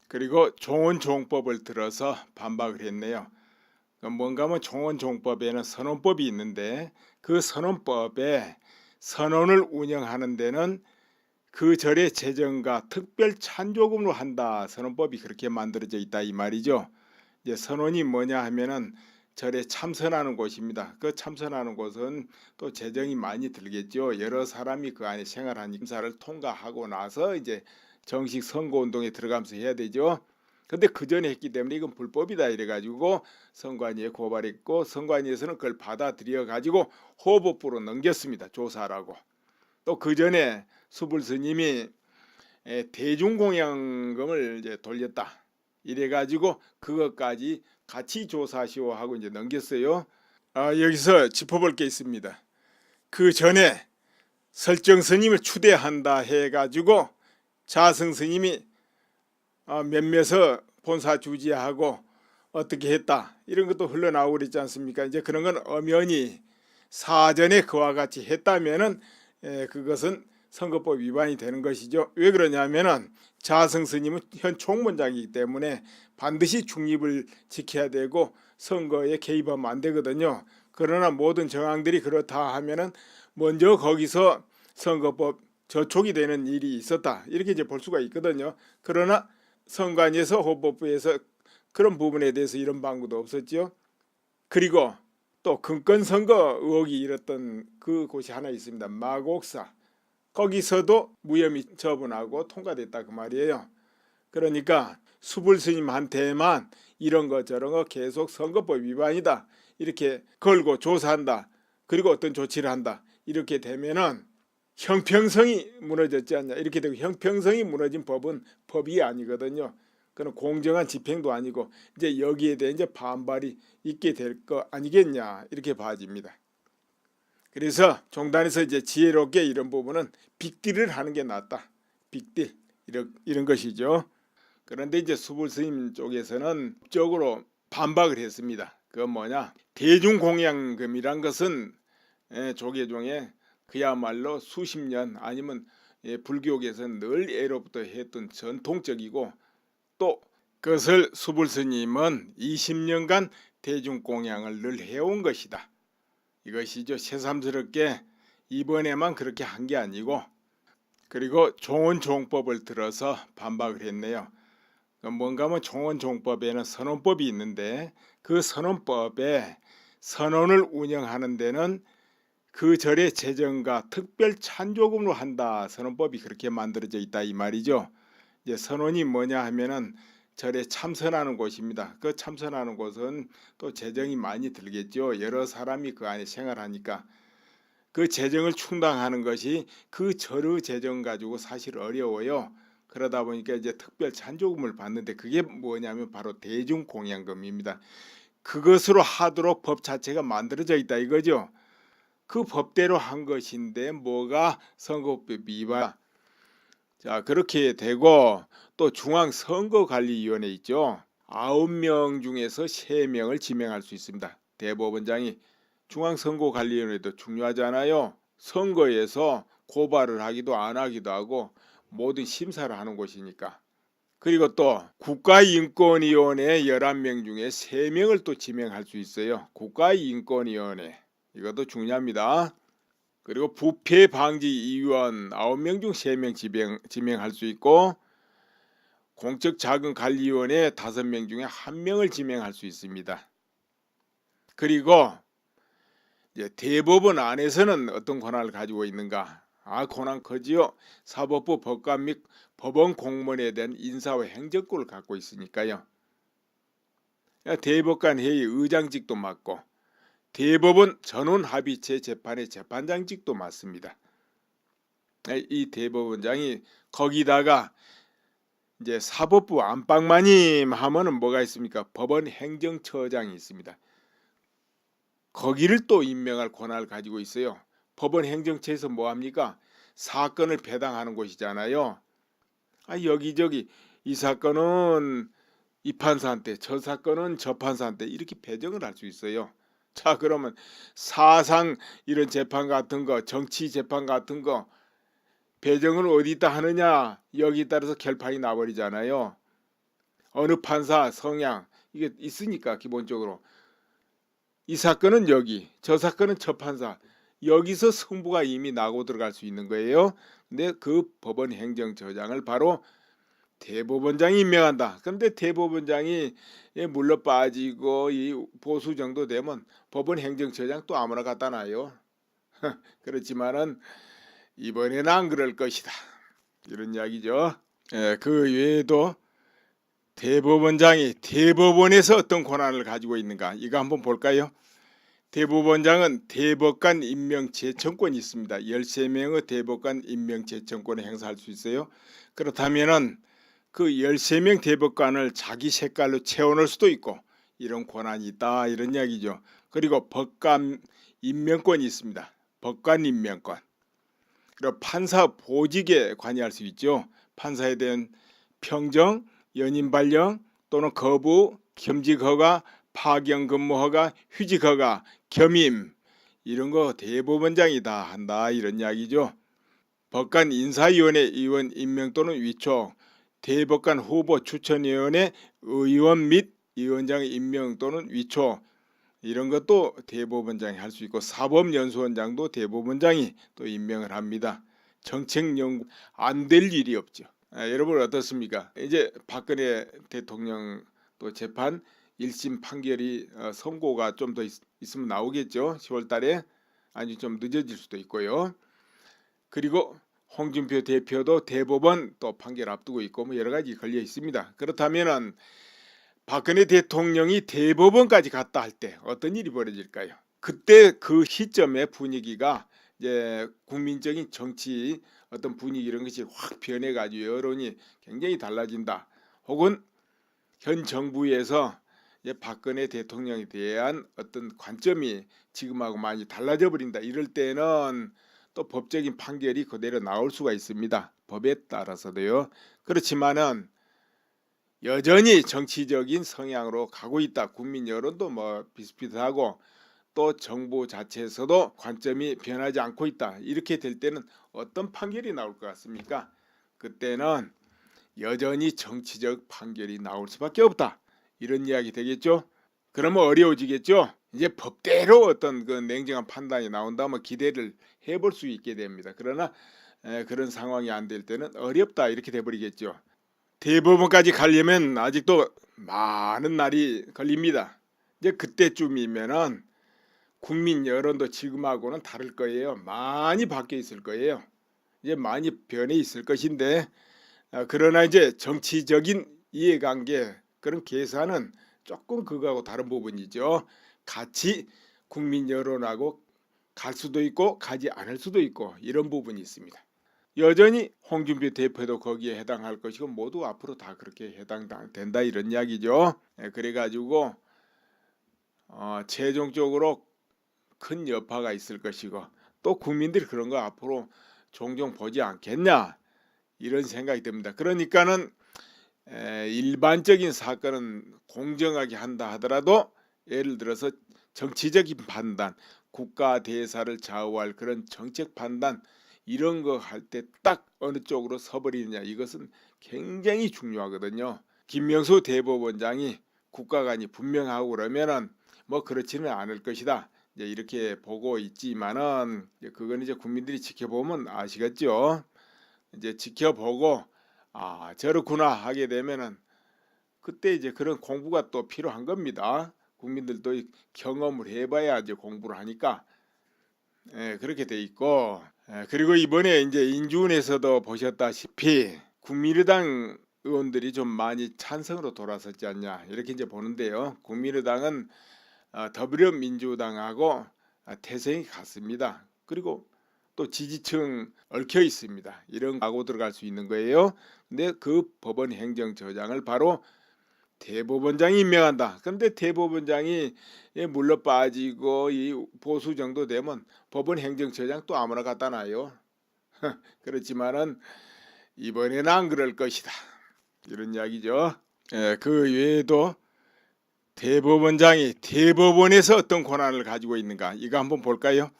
그리고 종원종법을 들어서 반박을 했네요. 뭔가 하면 종원종법에는 선언법이 있는데 그 선언법에 선언을 운영하는 데는 그 절의 재정과 특별 찬조금으로 한다. 선언법이 그렇게 만들어져 있다 이 말이죠. 이제 선언이 뭐냐 하면은 절에 참선하는 곳입니다. 그 참선하는 곳은 또 재정이 많이 들겠죠. 여러 사람이 그 안에 생활하는 심사를 통과하고 나서 이제 정식 선거운동에 들어가면서 해야 되죠. 근데 그 전에 했기 때문에 이건 불법이다 이래가지고 선관위에 고발했고 선관위에서는 그걸 받아들여 가지고 호법부로 넘겼습니다. 조사라고. 또 그 전에 수불스님이 대중공양금을 이제 돌렸다. 이래가지고 그것까지 같이 조사시오 하고 이제 넘겼어요. 여기서 짚어볼 게 있습니다. 그 전에 설정 스님을 추대한다 해가지고 자승 스님이 몇몇을 본사 주지하고 어떻게 했다 이런 것도 흘러나오고 그랬지 않습니까? 이제 그런 건 엄연히 사전에 그와 같이 했다면은 그것은 선거법 위반이 되는 것이죠. 왜 그러냐면은 자승 스님은 현 총무장이기 때문에 반드시 중립을 지켜야 되고 선거에 개입하면 안 되거든요. 그러나 모든 정황들이 그렇다 하면은 먼저 거기서 선거법 저촉이 되는 일이 있었다 이렇게 이제 볼 수가 있거든요. 그러나 선관위에서 헌법부에서 그런 부분에 대해서 이런 방구도 없었죠. 그리고 또 금권선거 의혹이 일었던 그 곳이 하나 있습니다. 마곡사. 거기서도 무혐의 처분하고 통과됐다 그 말이에요. 그러니까 수불스님한테만 이런 거 저런 거 계속 선거법 위반이다 이렇게 걸고 조사한다. 그리고 어떤 조치를 한다. 이렇게 되면은 형평성이 무너졌지 않냐. 이렇게 되고 형평성이 무너진 법은 법이 아니거든요. 그는 공정한 집행도 아니고 이제 여기에 대해 이제 반발이 있게 될 거 아니겠냐 이렇게 봐집니다. 그래서 종단에서 이제 지혜롭게 이런 부분은 빅딜을 하는 게 낫다. 빅딜 이런 것이죠. 그런데 이제 수불스님 쪽에서는 적으로 반박을 했습니다. 그건 뭐냐? 대중공양금이란 것은 조계종에 그야말로 수십 년 아니면 불교계에서는 늘 예로부터 했던 전통적이고 또 그것을 수불스님은 20년간 대중공양을 늘 해온 것이다. 이것이죠. 새삼스럽게 이번에만 그렇게 한 게 아니고 그리고 종원종법을 들어서 반박을 했네요. 뭔가 하면 종원종법에는 선언법이 있는데 그 선언법에 선언을 운영하는 데는 그 절의 재정과 특별 찬조금으로 한다. 선언법이 그렇게 만들어져 있다 이 말이죠. 이제 선언이 뭐냐 하면은 절에 참선하는 곳입니다. 그 참선하는 곳은 또 재정이 많이 들겠죠. 여러 사람이 그 안에 생활하니까 그 재정을 충당하는 것이 그 저르 재정 가지고 사실 어려워요. 그러다 보니까 이제 특별 찬조금을 받는데 그게 뭐냐면 바로 대중공양금입니다. 그것으로 하도록 법 자체가 만들어져 있다 이거죠. 그 법대로 한 것인데 뭐가 선거법 위반. 자, 그렇게 되고 또 중앙선거관리위원회 있죠. 9명 중에서 3명을 지명할 수 있습니다. 대법원장이. 중앙선거관리위원회도 중요하잖아요. 선거에서 고발을 하기도 안 하기도 하고 모든 심사를 하는 곳이니까. 그리고 또 국가인권위원회 11명 중에 3명을 또 지명할 수 있어요. 국가인권위원회. 이것도 중요합니다. 그리고 부패방지위원 9명 중 3명 지명할 수 있고 공적자금관리위원회 5명 중에 1명을 지명할 수 있습니다. 그리고 이제 대법원 안에서는 어떤 권한을 가지고 있는가? 권한 크지요. 사법부 법관 및 법원 공무원에 대한 인사와 행정권을 갖고 있으니까요. 대법관 회의 의장직도 맡고 대법원 전원합의체 재판의 재판장직도 맡습니다. 이 대법원장이 거기다가 이제 사법부 안방마님 하면은 뭐가 있습니까? 법원 행정처장이 있습니다. 거기를 또 임명할 권한을 가지고 있어요. 법원 행정처에서 뭐합니까? 사건을 배당하는 곳이잖아요. 여기저기 이 사건은 이 판사한테, 저 사건은 저 판사한테 이렇게 배정을 할 수 있어요. 자, 그러면 사상 이런 재판 같은 거, 정치 재판 같은 거 배정을 어디다 하느냐, 여기에 따라서 결판이 나버리잖아요. 어느 판사 성향 이게 있으니까 기본적으로 이 사건은 여기, 저 사건은 저 판사, 여기서 승부가 이미 나고 들어갈 수 있는 거예요. 근데 그 법원 행정처장을 바로 대법원장이 임명한다. 그런데 대법원장이 물러 빠지고 이 보수 정도 되면 법원 행정처장 또 아무나 갖다 놔요. 그렇지만은 이번에는 안 그럴 것이다. 이런 이야기죠. 그 외에도 대법원장이 대법원에서 어떤 권한을 가지고 있는가 이거 한번 볼까요? 대법원장은 대법관 임명 제청권이 있습니다. 13명의 대법관 임명 제청권을 행사할 수 있어요. 그렇다면은 그 13명 대법관을 자기 색깔로 채워넣을 수도 있고 이런 권한이 있다 이런 이야기죠. 그리고 법관 임명권이 있습니다. 법관 임명권. 그리고 판사 보직에 관여할 수 있죠. 판사에 대한 평정, 연임 발령 또는 거부, 겸직 허가, 파견 근무 허가, 휴직 허가, 겸임 이런 거 대법원장이 다 한다 이런 이야기죠. 법관 인사위원회 의원 임명 또는 위촉, 대법관 후보 추천위원회 의원 및 위원장 임명 또는 위촉 이런 것도 대법원장이 할 수 있고 사법연수원장도 대법원장이 또 임명을 합니다. 정책연구 안 될 일이 없죠. 여러분 어떻습니까? 이제 박근혜 대통령 또 재판 1심 판결이 선고가 좀 더 있으면 나오겠죠. 10월 달에 아니 좀 늦어질 수도 있고요. 그리고 홍준표 대표도 대법원 또 판결 앞두고 있고 뭐 여러 가지 걸려 있습니다. 그렇다면은 박근혜 대통령이 대법원까지 갔다 할 때 어떤 일이 벌어질까요? 그때 그 시점의 분위기가 이제 국민적인 정치 어떤 분위기 이런 것이 확 변해가지고 여론이 굉장히 달라진다. 혹은 현 정부에서 이제 박근혜 대통령에 대한 어떤 관점이 지금하고 많이 달라져 버린다. 이럴 때는 또 법적인 판결이 그대로 나올 수가 있습니다. 법에 따라서도요. 그렇지만은 여전히 정치적인 성향으로 가고 있다. 국민 여론도 뭐 비슷비슷하고 또 정부 자체에서도 관점이 변하지 않고 있다. 이렇게 될 때는 어떤 판결이 나올 것 같습니까? 그때는 여전히 정치적 판결이 나올 수밖에 없다. 이런 이야기 되겠죠? 그러면 어려워지겠죠? 이제 법대로 어떤 그 냉정한 판단이 나온다면 기대를 해볼 수 있게 됩니다. 그러나 그런 상황이 안 될 때는 어렵다 이렇게 돼버리겠죠. 대법원까지 가려면 아직도 많은 날이 걸립니다. 이제 그때쯤이면은 국민 여론도 지금하고는 다를 거예요. 많이 바뀌어 있을 거예요. 이제 많이 변해 있을 것인데 그러나 이제 정치적인 이해관계 그런 계산은 조금 그거하고 다른 부분이죠. 같이 국민 여론하고 갈 수도 있고 가지 않을 수도 있고 이런 부분이 있습니다. 여전히 홍준표 대표도 거기에 해당할 것이고 모두 앞으로 다 그렇게 해당된다 이런 이야기죠. 그래가지고 최종적으로 큰 여파가 있을 것이고 또 국민들이 그런 거 앞으로 종종 보지 않겠냐 이런 생각이 듭니다. 그러니까는 일반적인 사건은 공정하게 한다 하더라도 예를 들어서 정치적인 판단, 국가 대사를 좌우할 그런 정책 판단 이런 거 할 때 딱 어느 쪽으로 서버리느냐 이것은 굉장히 중요하거든요. 김명수 대법원장이 국가관이 분명하고 그러면은 뭐 그렇지는 않을 것이다. 이제 이렇게 보고 있지만은 그건 이제 국민들이 지켜보면 아시겠죠. 이제 지켜보고 저렇구나 하게 되면은 그때 이제 그런 공부가 또 필요한 겁니다. 국민들도 경험을 해봐야 이제 공부를 하니까 그렇게 돼 있고 그리고 이번에 이제 인준에서도 보셨다시피 국민의당 의원들이 좀 많이 찬성으로 돌아섰지 않냐 이렇게 이제 보는데요. 국민의당은 더불어민주당하고 태생이 같습니다. 그리고 또 지지층 얽혀 있습니다. 이런 하고 들어갈 수 있는 거예요. 근데 그 법원 행정처장을 바로 대법원장이 임명한다. 그런데 대법원장이 물러 빠지고 이 보수 정도 되면 법원 행정처장 또 아무나 갖다 놔요. 그렇지만은 이번에는 안 그럴 것이다. 이런 이야기죠. 그 외에도 대법원장이 대법원에서 어떤 권한을 가지고 있는가 이거 한번 볼까요?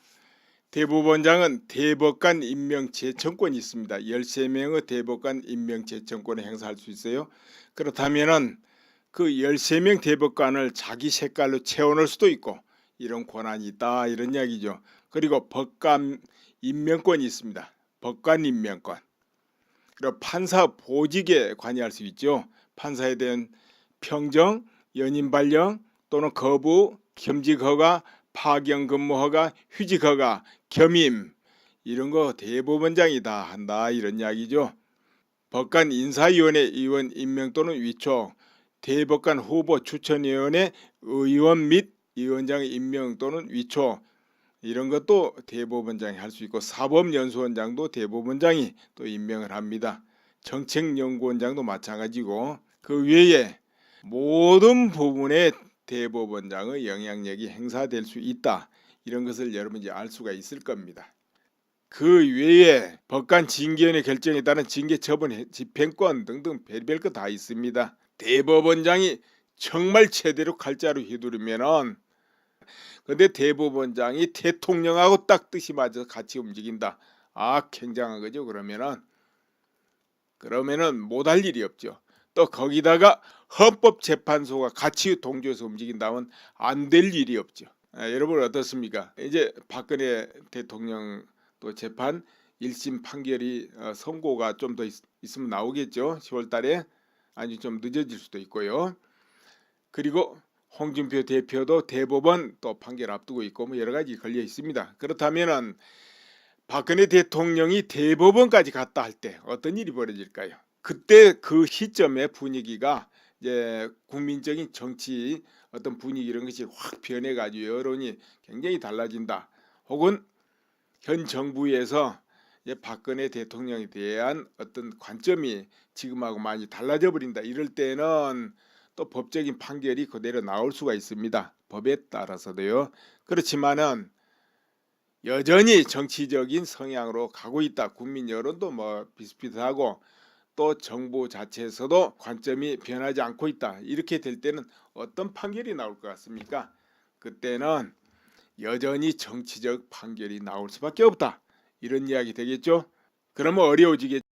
대법원장은 대법관 임명 제청권이 있습니다. 13명의 대법관 임명 제청권을 행사할 수 있어요. 그렇다면은 그 13명 대법관을 자기 색깔로 채워넣을 수도 있고 이런 권한이 있다 이런 이야기죠. 그리고 법관 임명권이 있습니다. 법관 임명권. 그리고 판사 보직에 관여할 수 있죠. 판사에 대한 평정, 연임 발령 또는 거부, 겸직 허가, 파견 근무 허가, 휴직 허가, 겸임 이런 거 대법원장이 다 한다 이런 이야기죠. 법관 인사위원회 의원 임명 또는 위촉, 대법관 후보 추천위원회 의원 및 위원장 임명 또는 위촉 이런 것도 대법원장이 할 수 있고 사법연수원장도 대법원장이 또 임명을 합니다. 정책연구원장도 마찬가지고 그 외에 모든 부분에 대법원장의 영향력이 행사될 수 있다. 이런 것을 여러분이 알 수가 있을 겁니다. 그 외에 법관 징계위원회 결정에 따른 징계 처분 집행권 등등 별별 거 다 있습니다. 대법원장이 정말 제대로 칼자루 휘두르면은 근데 대법원장이 대통령하고 딱 뜻이 맞아서 같이 움직인다. 굉장한 거죠. 그러면은 못할 일이 없죠. 또 거기다가 헌법재판소가 같이 동조해서 움직인다면 안 될 일이 없죠. 여러분 어떻습니까? 이제 박근혜 대통령 또 재판 1심 판결이 선고가 좀 더 있으면 나오겠죠. 10월 달에 아니 좀 늦어질 수도 있고요. 그리고 홍준표 대표도 대법원 또 판결 앞두고 있고 뭐 여러 가지 걸려 있습니다. 그렇다면은 박근혜 대통령이 대법원까지 갔다 할 때 어떤 일이 벌어질까요? 그때 그 시점의 분위기가 이제 국민적인 정치 어떤 분위기 이런 것이 확 변해가지고 여론이 굉장히 달라진다. 혹은 현 정부에서 박근혜 대통령에 대한 어떤 관점이 지금하고 많이 달라져 버린다. 이럴 때는 또 법적인 판결이 그대로 나올 수가 있습니다. 법에 따라서도요. 그렇지만은 여전히 정치적인 성향으로 가고 있다. 국민 여론도 뭐 비슷비슷하고 또 정부 자체에서도 관점이 변하지 않고 있다. 이렇게 될 때는 어떤 판결이 나올 것 같습니까? 그때는 여전히 정치적 판결이 나올 수밖에 없다. 이런 이야기 되겠죠? 그러면 어려워지겠죠.